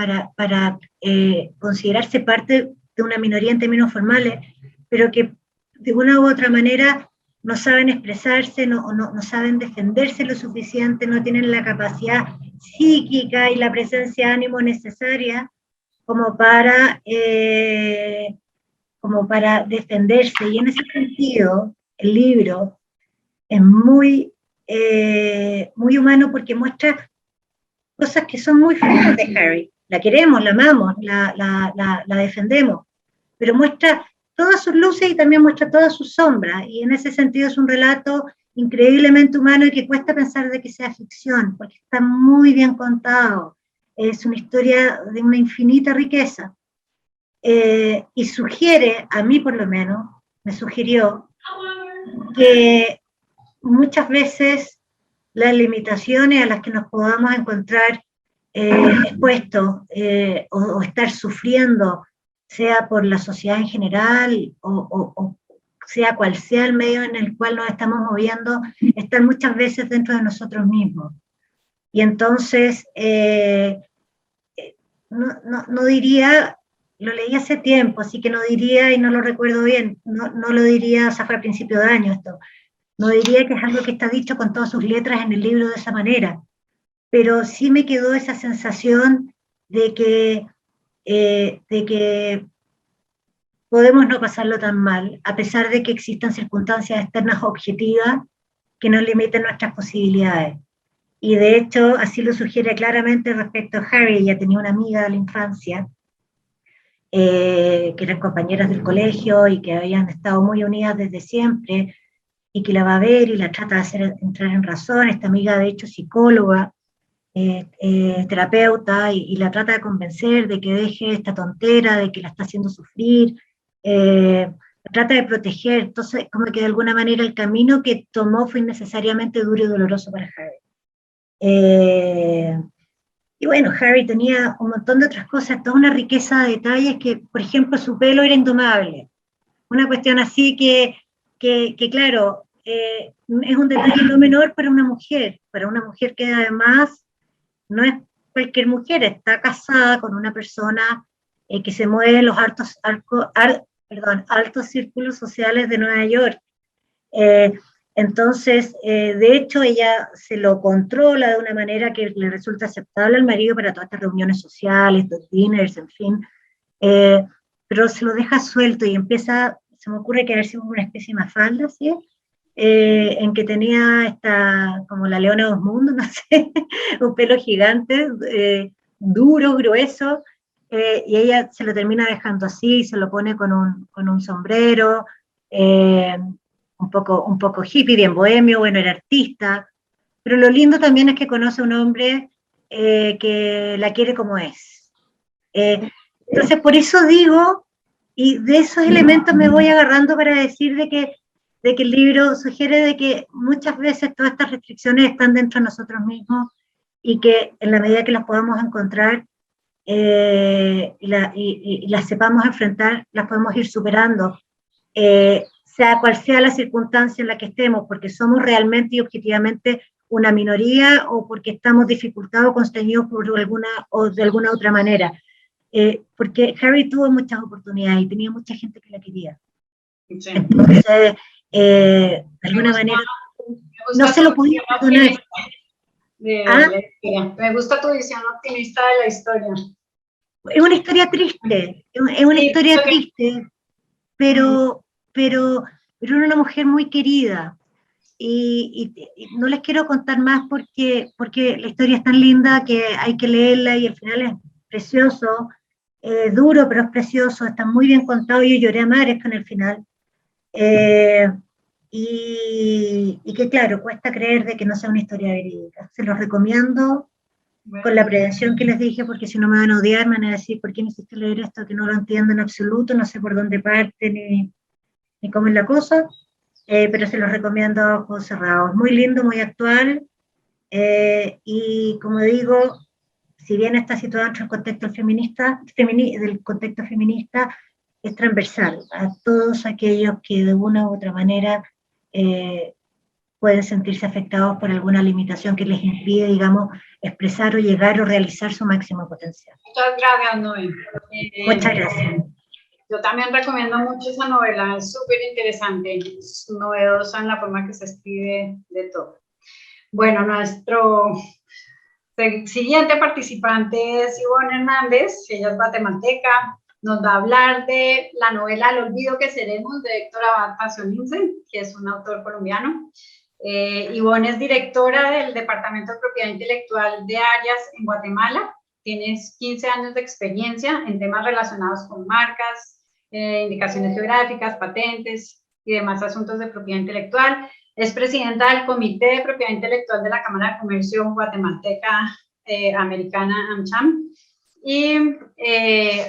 Speaker 4: considerarse parte de una minoría en términos formales, pero que de una u otra manera no saben expresarse, no saben defenderse lo suficiente, no tienen la capacidad psíquica y la presencia de ánimo necesaria como para defenderse. Y en ese sentido, el libro es muy humano porque muestra cosas que son muy feas de Harry. La queremos, la amamos, la defendemos, pero muestra todas sus luces y también muestra todas sus sombras, y en ese sentido es un relato increíblemente humano y que cuesta pensar de que sea ficción, porque está muy bien contado, es una historia de una infinita riqueza, y sugiere, a mí por lo menos, me sugirió que muchas veces las limitaciones a las que nos podamos encontrar expuestos o estar sufriendo, sea por la sociedad en general o sea cual sea el medio en el cual nos estamos moviendo, están muchas veces dentro de nosotros mismos. Y entonces, no diría, lo leí hace tiempo, así que no diría, y no lo recuerdo bien, no lo diría, o sea, fue a principio de año esto, no diría que es algo que está dicho con todas sus letras en el libro de esa manera, pero sí me quedó esa sensación de que podemos no pasarlo tan mal, a pesar de que existan circunstancias externas objetivas que nos limiten nuestras posibilidades. Y de hecho, así lo sugiere claramente respecto a Harry. Ella tenía una amiga de la infancia, que eran compañeras del colegio y que habían estado muy unidas desde siempre, y que la va a ver y la trata de hacer entrar en razón. Esta amiga, de hecho, psicóloga, terapeuta, y la trata de convencer de que deje esta tontera, de que la está haciendo sufrir, la trata de proteger. Entonces, como que de alguna manera el camino que tomó fue innecesariamente duro y doloroso para Harry. Y bueno, Harry tenía un montón de otras cosas, toda una riqueza de detalles, que, por ejemplo, su pelo era indomable. Una cuestión así que claro, es un detalle no menor para una mujer que además no es cualquier mujer, está casada con una persona que se mueve en los altos círculos sociales de Nueva York. Entonces, de hecho, ella se lo controla de una manera que le resulta aceptable al marido para todas estas reuniones sociales, los dinners, en fin, pero se lo deja suelto y empieza, se me ocurre que haber sido una especie de mafalda, ¿sí? En que tenía como la leona de los mundos, no sé, un pelo gigante, duro, grueso, y ella se lo termina dejando así, se lo pone con un sombrero, un poco hippie, bien bohemio, bueno, era artista, pero lo lindo también es que conoce a un hombre que la quiere como es. Entonces, por eso digo, y de esos elementos me voy agarrando para decir de que el libro sugiere de que muchas veces todas estas restricciones están dentro de nosotros mismos, y que en la medida que las podamos encontrar y las sepamos enfrentar, las podemos ir superando, sea cual sea la circunstancia en la que estemos, porque somos realmente y objetivamente una minoría, o porque estamos dificultados o constreñidos de alguna otra manera. Porque Harry tuvo muchas oportunidades y tenía mucha gente que la quería. Sí. Entonces, de alguna manera, no se lo podía perdonar.
Speaker 1: Me gusta tu visión optimista de la historia.
Speaker 4: Es una historia triste, pero pero era una mujer muy querida. Y no les quiero contar más porque la historia es tan linda que hay que leerla y el final es precioso, duro pero es precioso, está muy bien contado, yo lloré a mares con el final. Y que claro, cuesta creer de que no sea una historia verídica. Se los recomiendo con la prevención que les dije, porque si no me van a odiar, me van a decir, ¿por qué me hiciste leer esto que no lo entiendo en absoluto? No sé por dónde parte ni cómo es la cosa. Pero se los recomiendo a ojos cerrados. Muy lindo, muy actual, y como digo, si bien está situado dentro del contexto feminista, del contexto feminista, es transversal a todos aquellos que de una u otra manera pueden sentirse afectados por alguna limitación que les impide, digamos, expresar o llegar o realizar su máximo potencial.
Speaker 1: Muchas gracias, Noé.
Speaker 4: Muchas gracias.
Speaker 1: Yo también recomiendo mucho esa novela, es súper interesante, es novedosa en la forma que se escribe de todo. Bueno, nuestro siguiente participante es Ivonne Hernández, ella es guatemalteca, nos va a hablar de la novela El olvido que seremos de Héctor Abad Pasiolince, que es un autor colombiano. Ivonne es directora del Departamento de Propiedad Intelectual de Arias en Guatemala. Tienes 15 años de experiencia en temas relacionados con marcas, indicaciones geográficas, patentes y demás asuntos de propiedad intelectual. Es presidenta del Comité de Propiedad Intelectual de la Cámara de Comercio Guatemalteca Americana, AmCham, y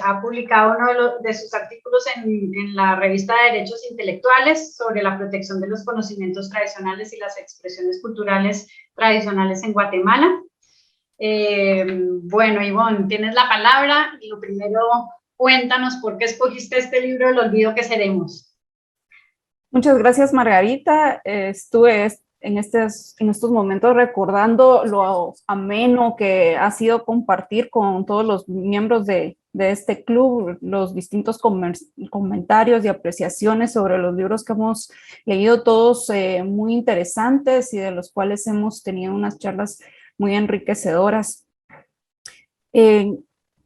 Speaker 1: ha publicado uno de sus artículos en la revista de Derechos Intelectuales sobre la protección de los conocimientos tradicionales y las expresiones culturales tradicionales en Guatemala. Bueno, Ivonne, tienes la palabra y lo primero, cuéntanos por qué escogiste este libro, El olvido que seremos.
Speaker 5: Muchas gracias, Margarita. Estuve en estos momentos recordando lo ameno que ha sido compartir con todos los miembros de este club, los distintos comentarios y apreciaciones sobre los libros que hemos leído, todos muy interesantes y de los cuales hemos tenido unas charlas muy enriquecedoras.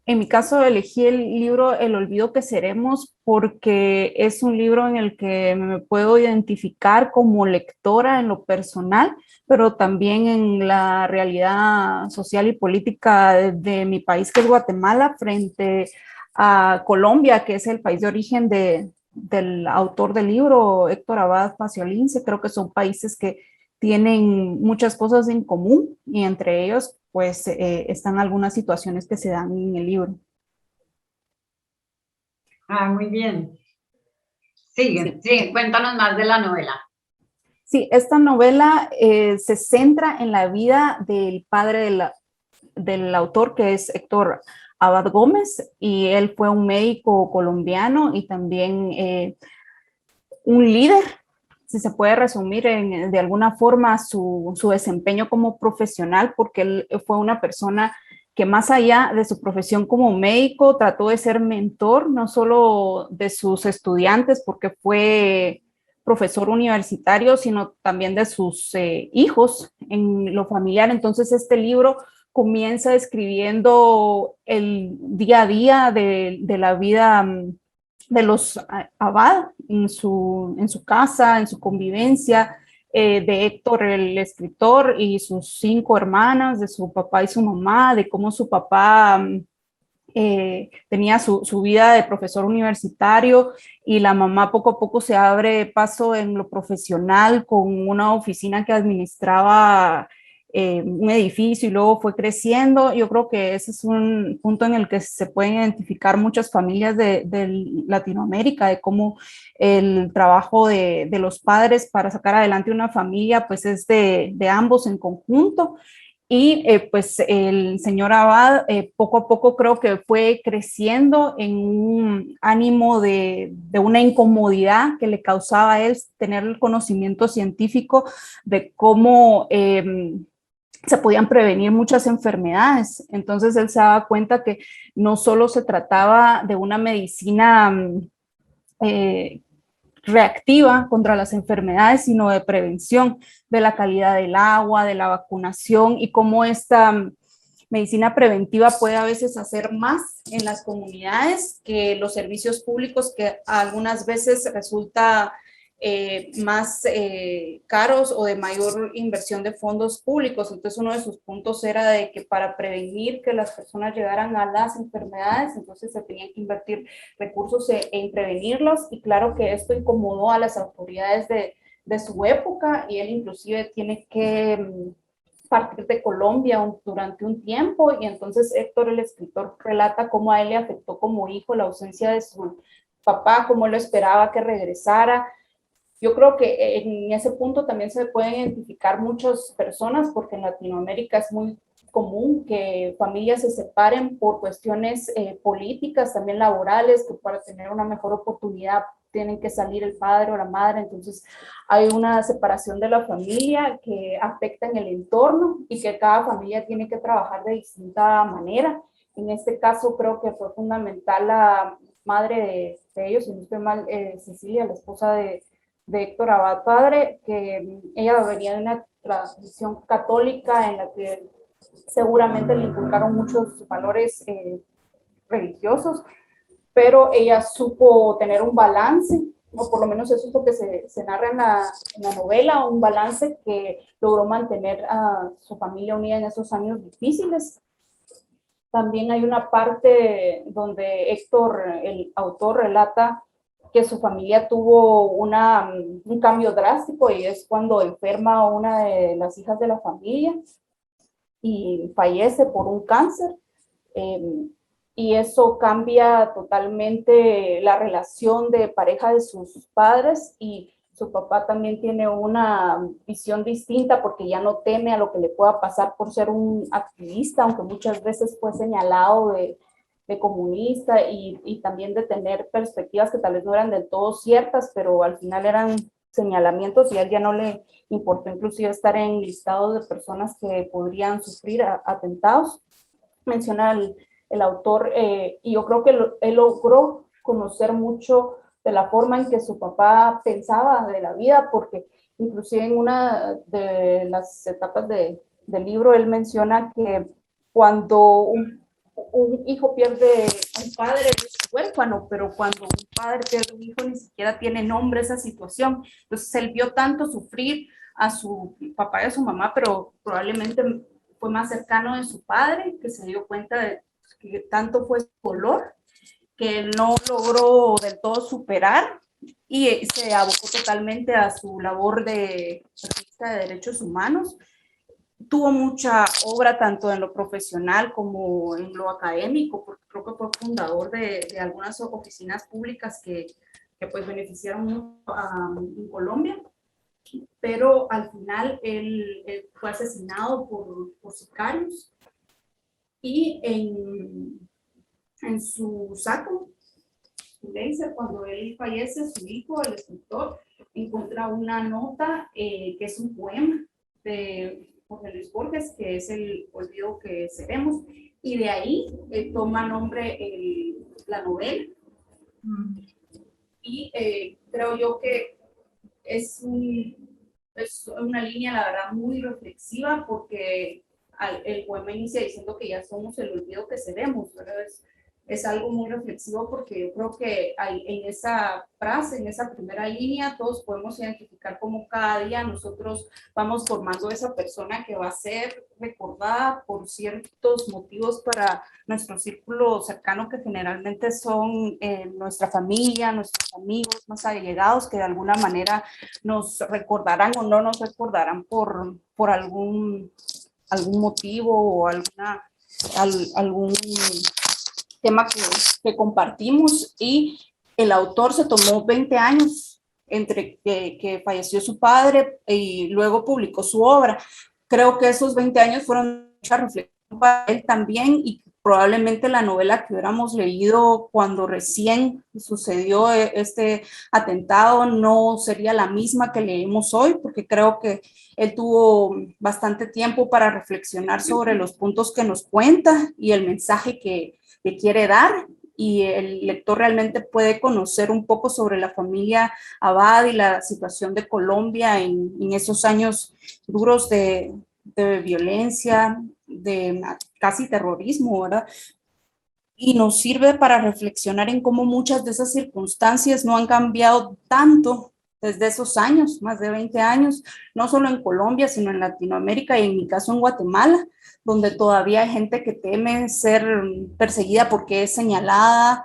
Speaker 5: En mi caso elegí el libro El olvido que seremos porque es un libro en el que me puedo identificar como lectora en lo personal, pero también en la realidad social y política de mi país, que es Guatemala, frente a Colombia, que es el país de origen del autor del libro, Héctor Abad Pasiolince. Creo que son países que tienen muchas cosas en común y entre ellos pues están algunas situaciones que se dan en el libro.
Speaker 1: Muy bien. Sigue, cuéntanos más de la novela.
Speaker 5: Sí, esta novela se centra en la vida del padre del autor, que es Héctor Abad Gómez, y él fue un médico colombiano y también un líder, si se puede resumir de alguna forma su desempeño como profesional, porque él fue una persona que más allá de su profesión como médico trató de ser mentor no solo de sus estudiantes, porque fue profesor universitario, sino también de sus hijos en lo familiar. Entonces este libro comienza escribiendo el día a día de la vida de los Abad en su casa, en su convivencia, de Héctor, el escritor, y sus 5 hermanas, de su papá y su mamá, de cómo su papá tenía su vida de profesor universitario y la mamá poco a poco se abre paso en lo profesional con una oficina que administraba un edificio y luego fue creciendo. Yo creo que ese es un punto en el que se pueden identificar muchas familias de Latinoamérica, de cómo el trabajo de los padres para sacar adelante una familia pues es de ambos en conjunto. Y pues el señor Abad poco a poco creo que fue creciendo en un ánimo de una incomodidad que le causaba a él tener el conocimiento científico de cómo se podían prevenir muchas enfermedades. Entonces él se daba cuenta que no solo se trataba de una medicina reactiva contra las enfermedades, sino de prevención, de la calidad del agua, de la vacunación y cómo esta medicina preventiva puede a veces hacer más en las comunidades que los servicios públicos, que algunas veces resulta más caros o de mayor inversión de fondos públicos. Entonces uno de sus puntos era de que para prevenir que las personas llegaran a las enfermedades, entonces se tenían que invertir recursos en prevenirlos, y claro que esto incomodó a las autoridades de su época, y él inclusive tiene que partir de Colombia durante un tiempo, y entonces Héctor, el escritor, relata cómo a él le afectó como hijo la ausencia de su papá, cómo lo esperaba que regresara. Yo creo que en ese punto también se pueden identificar muchas personas, porque en Latinoamérica es muy común que familias se separen por cuestiones políticas, también laborales, que para tener una mejor oportunidad tienen que salir el padre o la madre. Entonces hay una separación de la familia que afecta en el entorno y que cada familia tiene que trabajar de distinta manera. En este caso creo que fue fundamental la madre de ellos, si no estoy mal, Cecilia, la esposa de Héctor Abad padre, que ella venía de una tradición católica en la que seguramente le inculcaron muchos valores religiosos, pero ella supo tener un balance, o por lo menos eso es lo que se narra en la novela, un balance que logró mantener a su familia unida en esos años difíciles. También hay una parte donde Héctor, el autor, relata que su familia tuvo un cambio drástico, y es cuando enferma una de las hijas de la familia y fallece por un cáncer. Y eso cambia totalmente la relación de pareja de sus padres, y su papá también tiene una visión distinta porque ya no teme a lo que le pueda pasar por ser un activista, aunque muchas veces fue señalado de comunista y también de tener perspectivas que tal vez no eran del todo ciertas, pero al final eran señalamientos, y a él ya no le importó inclusive estar en listados de personas que podrían sufrir atentados. Menciona el autor, y yo creo que él logró conocer mucho de la forma en que su papá pensaba de la vida, porque inclusive en una de las etapas del libro él menciona que cuando un hijo pierde a un padre es huérfano, pero cuando un padre pierde a un hijo ni siquiera tiene nombre esa situación. Entonces él vio tanto sufrir a su papá y a su mamá, pero probablemente fue más cercano de su padre, que se dio cuenta de que tanto fue su dolor, que no logró del todo superar, y se abocó totalmente a su labor de activista de derechos humanos. Tuvo mucha obra tanto en lo profesional como en lo académico, porque creo que fue fundador de algunas oficinas públicas que pues beneficiaron mucho en Colombia, pero al final él fue asesinado por sicarios, y en su saco, cuando él fallece, su hijo, el escritor, encuentra una nota que es un poema de Jorge Luis Borges, que es El olvido que seremos, y de ahí toma nombre la novela. Y creo yo que es una línea, la verdad, muy reflexiva, porque el poema inicia diciendo que ya somos el olvido que seremos, ¿verdad? Es algo muy reflexivo, porque yo creo que en esa frase, en esa primera línea, todos podemos identificar cómo cada día nosotros vamos formando esa persona que va a ser recordada por ciertos motivos para nuestro círculo cercano, que generalmente son nuestra familia, nuestros amigos más allegados, que de alguna manera nos recordarán o no nos recordarán por algún motivo o algún tema que compartimos. Y el autor se tomó 20 años entre que falleció su padre y luego publicó su obra. Creo que esos 20 años fueron mucha reflexión para él también, y probablemente la novela que hubiéramos leído cuando recién sucedió este atentado no sería la misma que leemos hoy, porque creo que él tuvo bastante tiempo para reflexionar sobre los puntos que nos cuenta y el mensaje que quiere dar, y el lector realmente puede conocer un poco sobre la familia Abad y la situación de Colombia en esos años duros de violencia, de casi terrorismo, ¿verdad? Y nos sirve para reflexionar en cómo muchas de esas circunstancias no han cambiado tanto desde esos años, más de 20 años, no solo en Colombia, sino en Latinoamérica y en mi caso en Guatemala, donde todavía hay gente que teme ser perseguida porque es señalada.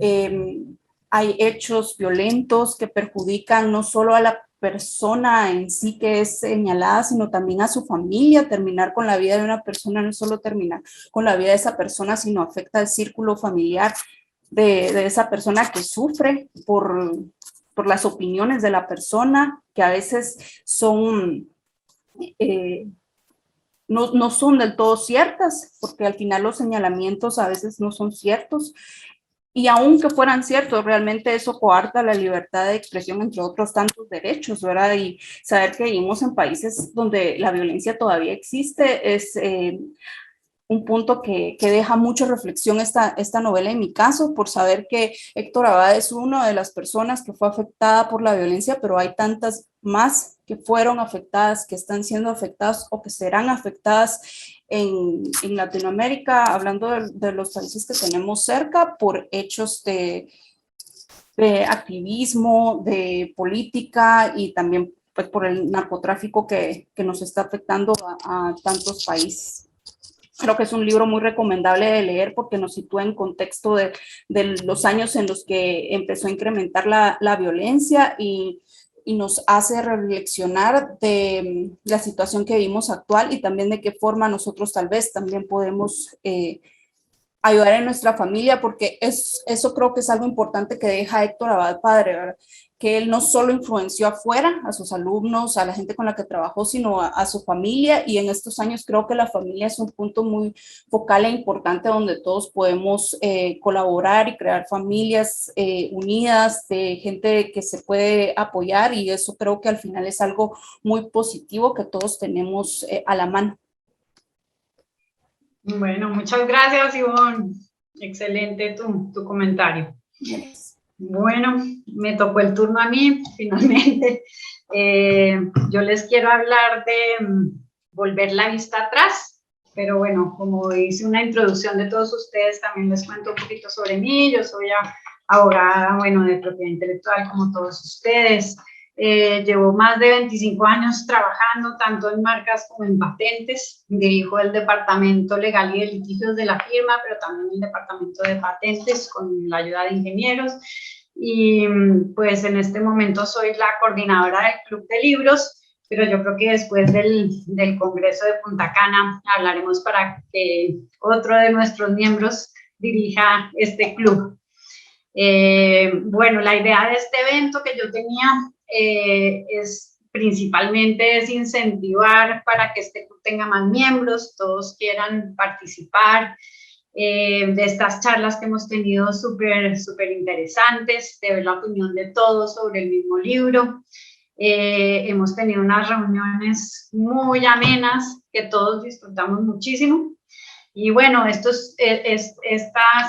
Speaker 5: Hay hechos violentos que perjudican no solo a la persona en sí que es señalada, sino también a su familia. Terminar con la vida de una persona no es solo terminar con la vida de esa persona, sino afecta al círculo familiar de esa persona que sufre por las opiniones de la persona, que a veces son, no son del todo ciertas, porque al final los señalamientos a veces no son ciertos. Y aunque fueran ciertos, realmente eso coarta la libertad de expresión, entre otros tantos derechos, ¿verdad? Y saber que vivimos en países donde la violencia todavía existe es un punto que deja mucha reflexión esta novela en mi caso, por saber que Héctor Abad es una de las personas que fue afectada por la violencia, pero hay tantas más que fueron afectadas, que están siendo afectadas o que serán afectadas en Latinoamérica, hablando de los países que tenemos cerca, por hechos de activismo, de política y también pues, por el narcotráfico que nos está afectando a tantos países. Creo que es un libro muy recomendable de leer porque nos sitúa en contexto de los años en los que empezó a incrementar la violencia y nos hace reflexionar de la situación que vivimos actual y también de qué forma nosotros tal vez también podemos ayudar en nuestra familia, porque eso creo que es algo importante que deja Héctor Abad padre, ¿verdad? Que él no solo influenció afuera, a sus alumnos, a la gente con la que trabajó, sino a su familia, y en estos años creo que la familia es un punto muy focal e importante donde todos podemos colaborar y crear familias unidas, de gente que se puede apoyar, y eso creo que al final es algo muy positivo que todos tenemos a la mano.
Speaker 1: Bueno, muchas gracias, Ivonne. Excelente tu comentario.
Speaker 5: Yes.
Speaker 1: Bueno, me tocó el turno a mí, finalmente. Yo les quiero hablar de volver la vista atrás, pero bueno, como hice una introducción de todos ustedes, también les cuento un poquito sobre mí. Yo soy abogada, bueno, de propiedad intelectual como todos ustedes. Llevo más de 25 años trabajando tanto en marcas como en patentes. Dirijo el departamento legal y de litigios de la firma, pero también el departamento de patentes con la ayuda de ingenieros. Y pues en este momento soy la coordinadora del Club de Libros, pero yo creo que después del Congreso de Punta Cana hablaremos para que otro de nuestros miembros dirija este club. Bueno, la idea de este evento que yo tenía principalmente es incentivar para que este club tenga más miembros, todos quieran participar de estas charlas que hemos tenido súper interesantes, de ver la opinión de todos sobre el mismo libro. Hemos tenido unas reuniones muy amenas que todos disfrutamos muchísimo. Y bueno, esta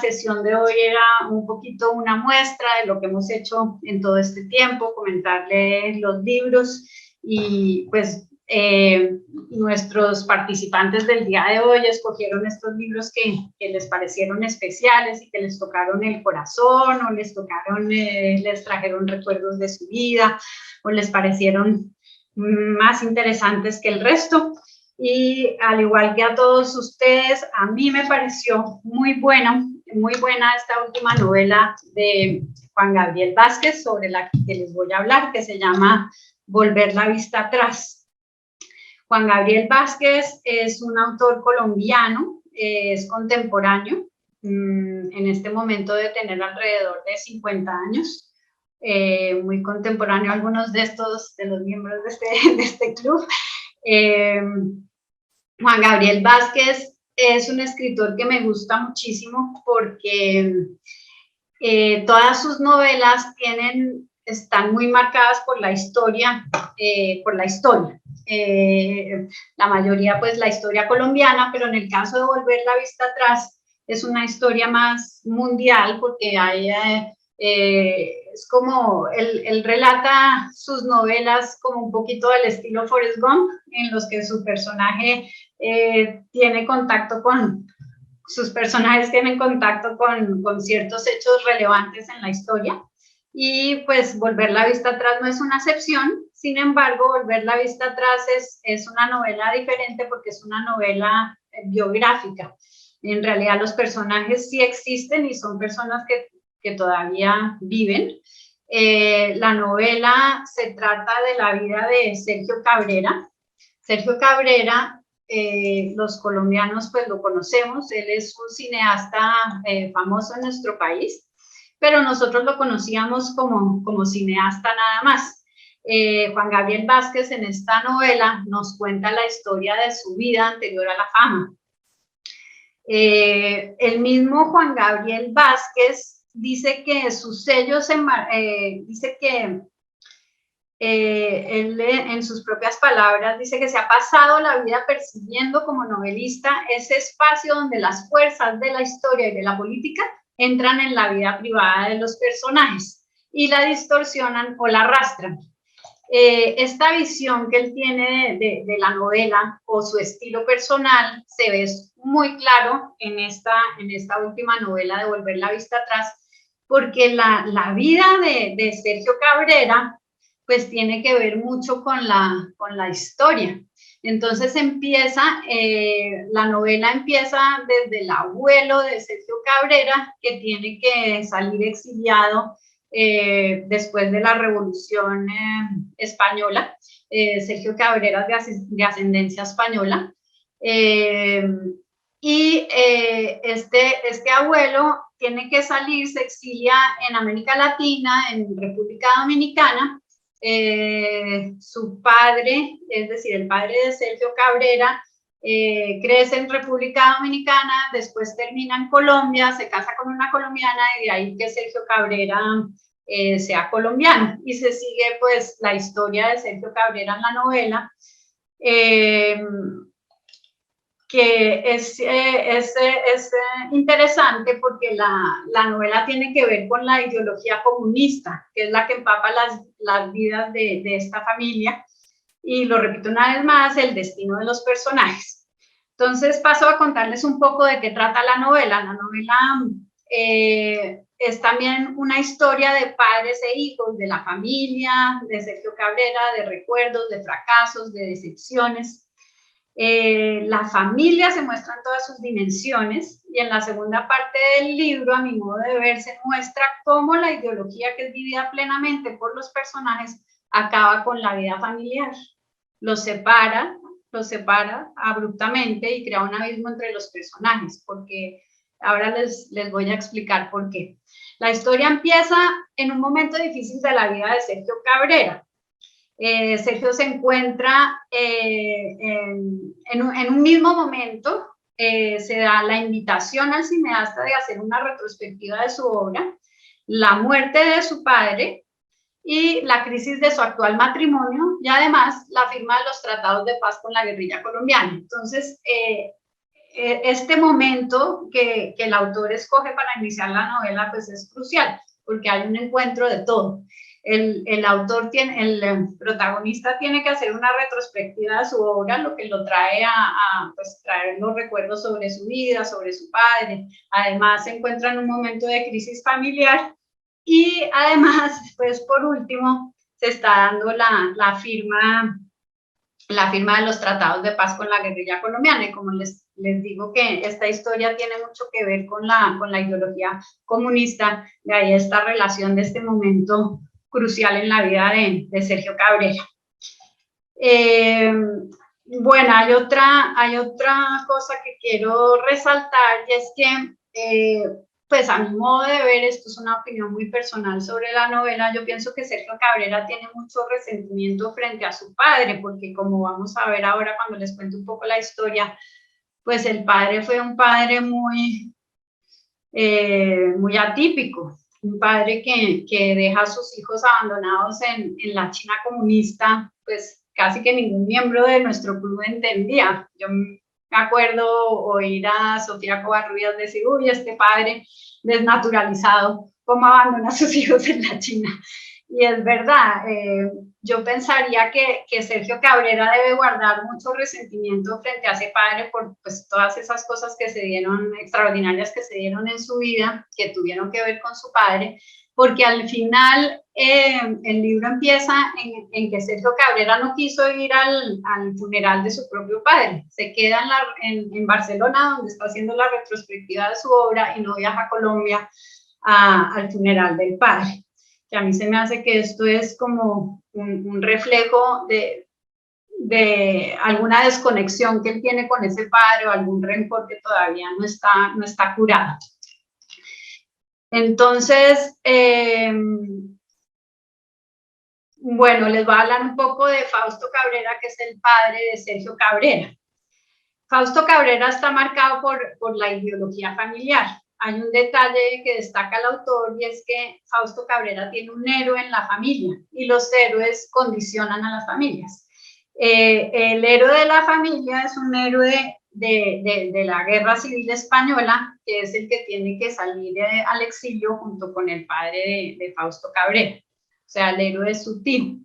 Speaker 1: sesión de hoy era un poquito una muestra de lo que hemos hecho en todo este tiempo, comentarles los libros y pues nuestros participantes del día de hoy escogieron estos libros que les parecieron especiales y que les tocaron el corazón o les trajeron recuerdos de su vida o les parecieron más interesantes que el resto. Y al igual que a todos ustedes, a mí me pareció muy buena esta última novela de Juan Gabriel Vázquez, sobre la que les voy a hablar, que se llama Volver la vista atrás. Juan Gabriel Vázquez es un autor colombiano, es contemporáneo, en este momento de tener alrededor de 50 años, muy contemporáneo a algunos de los miembros de este club. Juan Gabriel Vázquez es un escritor que me gusta muchísimo porque todas sus novelas están muy marcadas por la historia, la mayoría pues la historia colombiana, pero en el caso de Volver la vista atrás es una historia más mundial porque hay Es como, él relata sus novelas como un poquito del estilo Forrest Gump, en los que su personaje tiene contacto con, sus personajes tienen contacto con ciertos hechos relevantes en la historia. Y pues Volver la vista atrás no es una excepción. Sin embargo, Volver la vista atrás es una novela diferente porque es una novela biográfica. En realidad los personajes sí existen y son personas que todavía viven. La novela se trata de la vida de Sergio Cabrera. Sergio Cabrera, los colombianos pues lo conocemos, él es un cineasta famoso en nuestro país, pero nosotros lo conocíamos como cineasta nada más. Juan Gabriel Vázquez en esta novela nos cuenta la historia de su vida anterior a la fama. El mismo Juan Gabriel Vázquez dice que sus sellos, dice que él en sus propias palabras dice que se ha pasado la vida persiguiendo como novelista ese espacio donde las fuerzas de la historia y de la política entran en la vida privada de los personajes y la distorsionan o la arrastran. Esta visión que él tiene de la novela o su estilo personal se ve muy claro en esta última novela de Volver la vista atrás, porque la vida de Sergio Cabrera pues tiene que ver mucho con la historia. Entonces la novela empieza desde el abuelo de Sergio Cabrera, que tiene que salir exiliado después de la Revolución Española. Sergio Cabrera es de ascendencia española. Este abuelo tiene que salir, se exilia en América Latina, en República Dominicana. Su padre, es decir, el padre de Sergio Cabrera, crece en República Dominicana, después termina en Colombia, se casa con una colombiana y de ahí que Sergio Cabrera sea colombiano. Y se sigue pues la historia de Sergio Cabrera en la novela, que es interesante porque la novela tiene que ver con la ideología comunista, que es la que empapa las vidas de esta familia. Y lo repito una vez más, el destino de los personajes. Entonces paso a contarles un poco de qué trata la novela. La novela es también una historia de padres e hijos, de la familia, de Sergio Cabrera, de recuerdos, de fracasos, de decepciones. La familia se muestra en todas sus dimensiones y en la segunda parte del libro, a mi modo de ver, se muestra cómo la ideología que es vivida plenamente por los personajes acaba con la vida familiar. Los separa abruptamente y crea un abismo entre los personajes, porque ahora les voy a explicar por qué. La historia empieza en un momento difícil de la vida de Sergio Cabrera. Sergio se encuentra en un mismo momento, se da la invitación al cineasta de hacer una retrospectiva de su obra, la muerte de su padre y la crisis de su actual matrimonio y además la firma de los tratados de paz con la guerrilla colombiana. Entonces, este momento que el autor escoge para iniciar la novela pues es crucial porque hay un encuentro de todo. El protagonista tiene que hacer una retrospectiva de su obra, lo que lo trae pues, traer los recuerdos sobre su vida, sobre su padre. Además, se encuentra en un momento de crisis familiar y además, pues por último, se está dando la firma de los tratados de paz con la guerrilla colombiana. Y como les digo que esta historia tiene mucho que ver con la ideología comunista, de ahí esta relación de este momento crucial en la vida de Sergio Cabrera. Bueno, hay otra cosa que quiero resaltar y es que, pues a mi modo de ver, esto es una opinión muy personal sobre la novela, yo pienso que Sergio Cabrera tiene mucho resentimiento frente a su padre, porque como vamos a ver ahora cuando les cuento un poco la historia, pues el padre fue un padre muy atípico. Un padre que deja a sus hijos abandonados en la China comunista, pues casi que ningún miembro de nuestro club entendía. Yo me acuerdo oír a Sofía Covarrubias decir, uy, este padre desnaturalizado, ¿cómo abandona a sus hijos en la China? Y es verdad, yo pensaría que Sergio Cabrera debe guardar mucho resentimiento frente a ese padre por pues, todas esas cosas que se dieron, extraordinarias que se dieron en su vida, que tuvieron que ver con su padre, porque al final el libro empieza en que Sergio Cabrera no quiso ir al funeral de su propio padre, se queda en Barcelona, donde está haciendo la retrospectiva de su obra, y no viaja a Colombia al funeral del padre. Que a mí se me hace que esto es como un reflejo de alguna desconexión que él tiene con ese padre o algún rencor que todavía no está curado. Entonces, bueno, les voy a hablar un poco de Fausto Cabrera, que es el padre de Sergio Cabrera. Fausto Cabrera está marcado por la ideología familiar. Hay un detalle que destaca el autor y es que Fausto Cabrera tiene un héroe en la familia y los héroes condicionan a las familias. El héroe de la familia es un héroe de la Guerra Civil Española, que es el que tiene que salir al exilio junto con el padre de Fausto Cabrera. O sea, el héroe es su tío.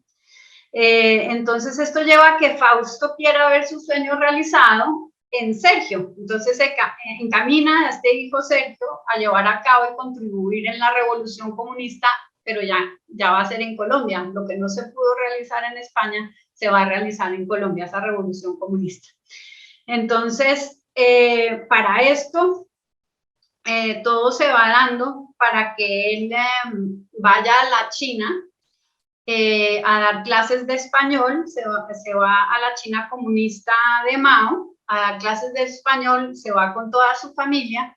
Speaker 1: Entonces esto lleva a que Fausto quiera ver su sueño realizado en Sergio. Entonces se encamina a este hijo Sergio a llevar a cabo y contribuir en la revolución comunista, pero ya va a ser en Colombia. Lo que no se pudo realizar en España se va a realizar en Colombia, esa revolución comunista. Entonces, para esto, todo se va dando para que él vaya a la China a dar clases de español, se va a la China comunista de Mao, a dar clases de español, se va con toda su familia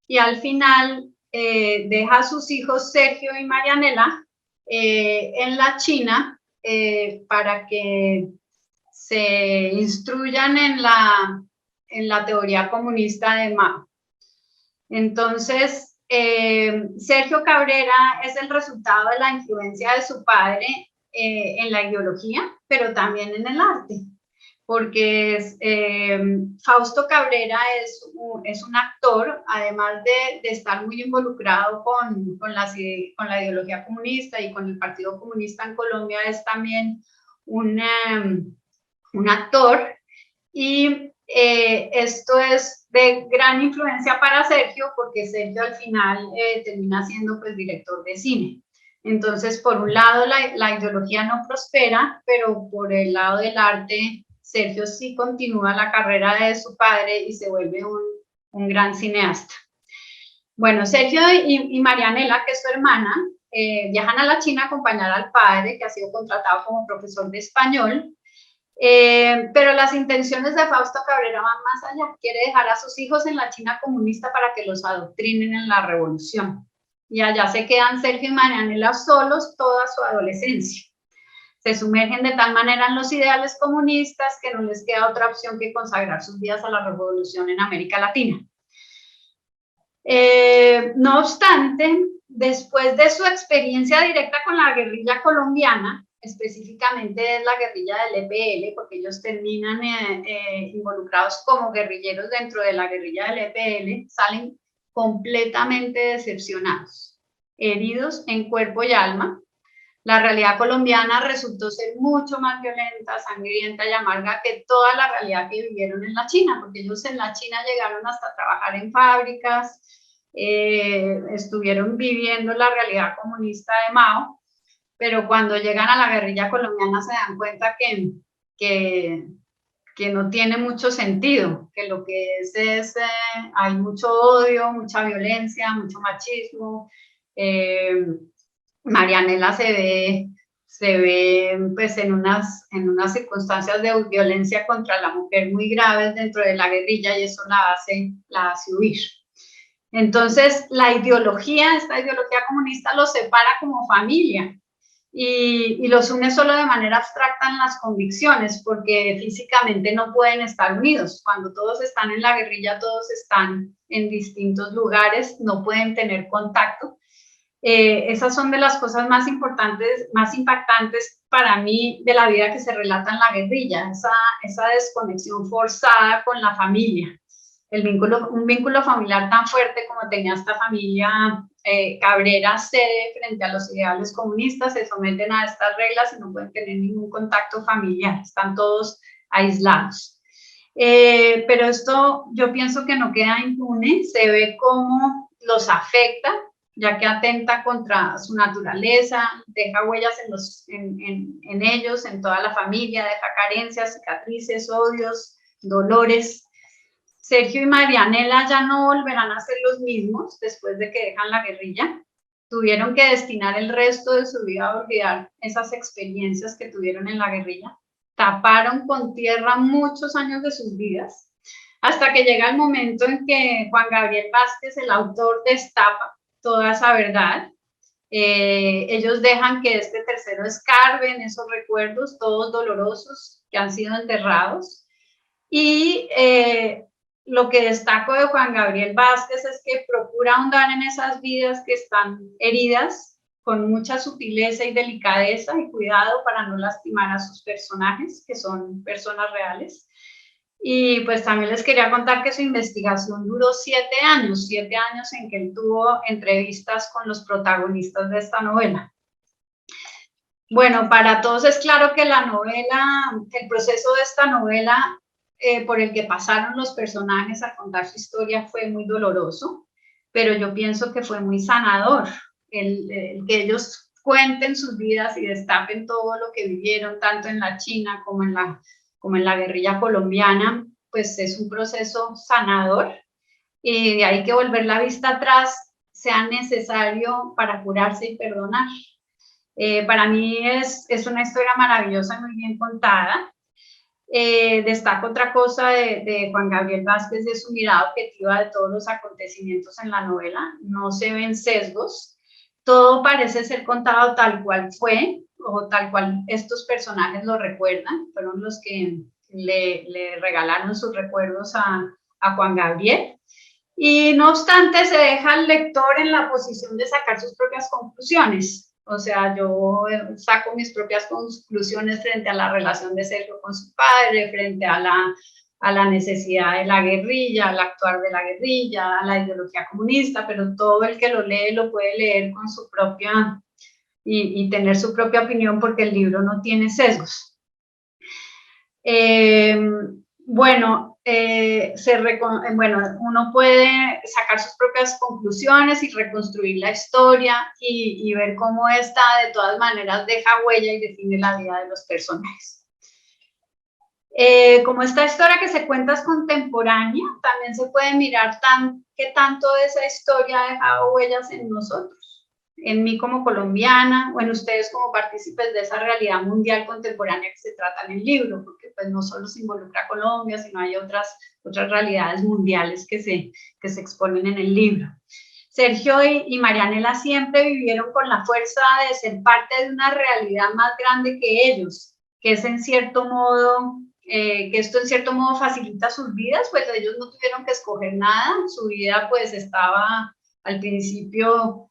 Speaker 1: y al final deja a sus hijos Sergio y Marianela en la China para que se instruyan en la teoría comunista de Mao. Entonces, Sergio Cabrera es el resultado de la influencia de su padre en la ideología, pero también en el arte, porque Fausto Cabrera es un actor, además de estar muy involucrado con la ideología comunista y con el Partido Comunista en Colombia, es también un actor y esto es de gran influencia para Sergio porque Sergio al final termina siendo pues director de cine. Entonces, por un lado la ideología no prospera, pero por el lado del arte, Sergio sí continúa la carrera de su padre y se vuelve un gran cineasta. Bueno, Sergio y Marianela, que es su hermana, viajan a la China a acompañar al padre, que ha sido contratado como profesor de español. Pero las intenciones de Fausto Cabrera van más allá. Quiere dejar a sus hijos en la China comunista para que los adoctrinen en la revolución. Y allá se quedan Sergio y Marianela solos toda su adolescencia. Se sumergen de tal manera en los ideales comunistas que no les queda otra opción que consagrar sus vidas a la revolución en América Latina. No obstante, después de su experiencia directa con la guerrilla colombiana, específicamente es la guerrilla del EPL, porque ellos terminan involucrados como guerrilleros dentro de la guerrilla del EPL, salen completamente decepcionados, heridos en cuerpo y alma. La realidad colombiana resultó ser mucho más violenta, sangrienta y amarga que toda la realidad que vivieron en la China, porque ellos en la China llegaron hasta trabajar en fábricas, estuvieron viviendo la realidad comunista de Mao, pero cuando llegan a la guerrilla colombiana se dan cuenta que no tiene mucho sentido, que lo que es hay mucho odio, mucha violencia, mucho machismo. Marianela se ve pues en unas circunstancias de violencia contra la mujer muy graves dentro de la guerrilla y eso la hace huir. Entonces esta ideología comunista los separa como familia. Y los une solo de manera abstracta en las convicciones, porque físicamente no pueden estar unidos. Cuando todos están en la guerrilla, todos están en distintos lugares, no pueden tener contacto. Esas son de las cosas más importantes, más impactantes para mí de la vida que se relata en la guerrilla, esa desconexión forzada con la familia, un vínculo familiar tan fuerte como tenía esta familia Cabrera cede frente a los ideales comunistas, se someten a estas reglas y no pueden tener ningún contacto familiar, están todos aislados. Pero esto yo pienso que no queda impune, se ve cómo los afecta, ya que atenta contra su naturaleza, deja huellas en ellos, en toda la familia, deja carencias, cicatrices, odios, dolores. Sergio y Marianela ya no volverán a ser los mismos después de que dejan la guerrilla. Tuvieron que destinar el resto de su vida a olvidar esas experiencias que tuvieron en la guerrilla. Taparon con tierra muchos años de sus vidas, hasta que llega el momento en que Juan Gabriel Vázquez, el autor, destapa toda esa verdad. Ellos dejan que este tercero escarbe en esos recuerdos, todos dolorosos, que han sido enterrados. Y lo que destaco de Juan Gabriel Vázquez es que procura ahondar en esas vidas que están heridas con mucha sutileza y delicadeza y cuidado para no lastimar a sus personajes, que son personas reales. Y pues también les quería contar que su investigación duró 7 años, 7 años en que él tuvo entrevistas con los protagonistas de esta novela. Bueno, para todos es claro que la novela, el proceso de esta novela por el que pasaron los personajes a contar su historia fue muy doloroso, pero yo pienso que fue muy sanador el que ellos cuenten sus vidas y destapen todo lo que vivieron, tanto en la China como en la guerrilla colombiana, pues es un proceso sanador, y de ahí que volver la vista atrás sea necesario para curarse y perdonar. Para mí es una historia maravillosa, muy bien contada. Destaco otra cosa de Juan Gabriel Vázquez, de su mirada objetiva de todos los acontecimientos en la novela. No se ven sesgos, todo parece ser contado tal cual fue, o tal cual estos personajes lo recuerdan, fueron los que le regalaron sus recuerdos a Juan Gabriel. Y no obstante, se deja al lector en la posición de sacar sus propias conclusiones. O sea, yo saco mis propias conclusiones frente a la relación de Sergio con su padre, frente a la necesidad de la guerrilla, al actuar de la guerrilla, a la ideología comunista, pero todo el que lo lee lo puede leer con su propia y tener su propia opinión, porque el libro no tiene sesgos. Bueno, uno puede sacar sus propias conclusiones y reconstruir la historia y ver cómo esta de todas maneras deja huella y define la vida de los personajes. Como esta historia que se cuenta es contemporánea, también se puede mirar qué tanto de esa historia ha dejado huellas en nosotros, en mí como colombiana, o en ustedes como partícipes de esa realidad mundial contemporánea que se trata en el libro, porque pues no solo se involucra a Colombia, sino hay otras realidades mundiales que se exponen en el libro. Sergio y Marianela siempre vivieron con la fuerza de ser parte de una realidad más grande que ellos, que es en cierto modo, que esto en cierto modo facilita sus vidas, pues ellos no tuvieron que escoger nada, su vida pues estaba al principio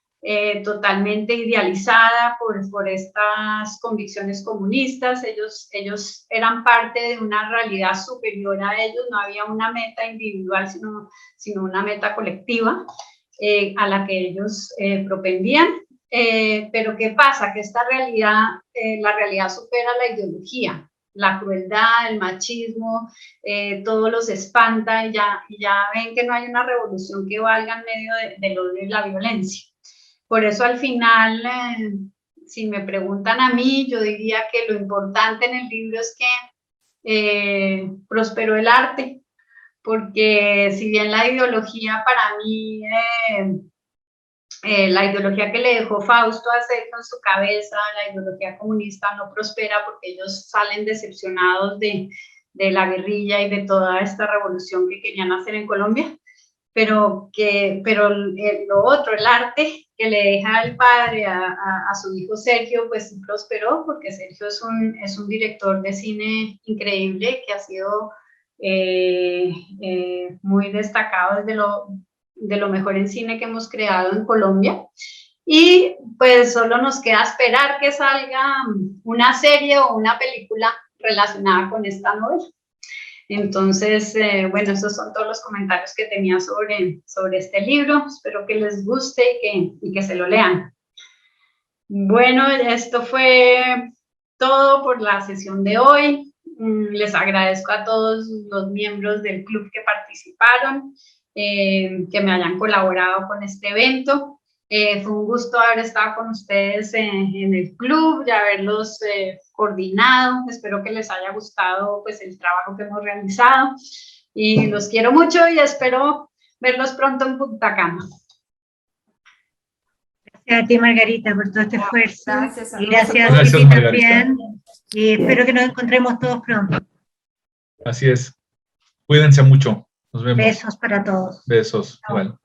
Speaker 1: totalmente idealizada por estas convicciones comunistas. Ellos eran parte de una realidad superior a ellos, no había una meta individual, sino una meta colectiva a la que ellos propendían. Pero ¿qué pasa? Que esta realidad, la realidad supera la ideología, la crueldad, el machismo, todo los espanta y ya ven que no hay una revolución que valga en medio del odio y la violencia. Por eso al final, si me preguntan a mí, yo diría que lo importante en el libro es que prosperó el arte, porque si bien la ideología para mí, la ideología que le dejó Fausto a Sergio en su cabeza, la ideología comunista no prospera porque ellos salen decepcionados de la guerrilla y de toda esta revolución que querían hacer en Colombia. Pero lo otro, el arte que le deja el padre a su hijo Sergio, pues sí prosperó, porque Sergio es un director de cine increíble que ha sido muy destacado desde de lo mejor en cine que hemos creado en Colombia. Y pues solo nos queda esperar que salga una serie o una película relacionada con esta novela. Entonces, bueno, esos son todos los comentarios que tenía sobre este libro. Espero que les guste y que se lo lean. Bueno, esto fue todo por la sesión de hoy. Les agradezco a todos los miembros del club que participaron, que me hayan colaborado con este evento. Fue un gusto haber estado con ustedes en el club y haberlos coordinado. Espero que les haya gustado pues, el trabajo que hemos realizado. Y los quiero mucho y espero verlos pronto en Punta Cana.
Speaker 4: Gracias a ti, Margarita, por todo este esfuerzo.
Speaker 5: Gracias a
Speaker 4: Y gracias a
Speaker 2: Gracias,
Speaker 4: ti
Speaker 2: Margarita.
Speaker 4: también. Y espero que nos encontremos todos pronto.
Speaker 2: Así es. Cuídense mucho. Nos vemos.
Speaker 4: Besos para todos.
Speaker 2: Besos. Igual.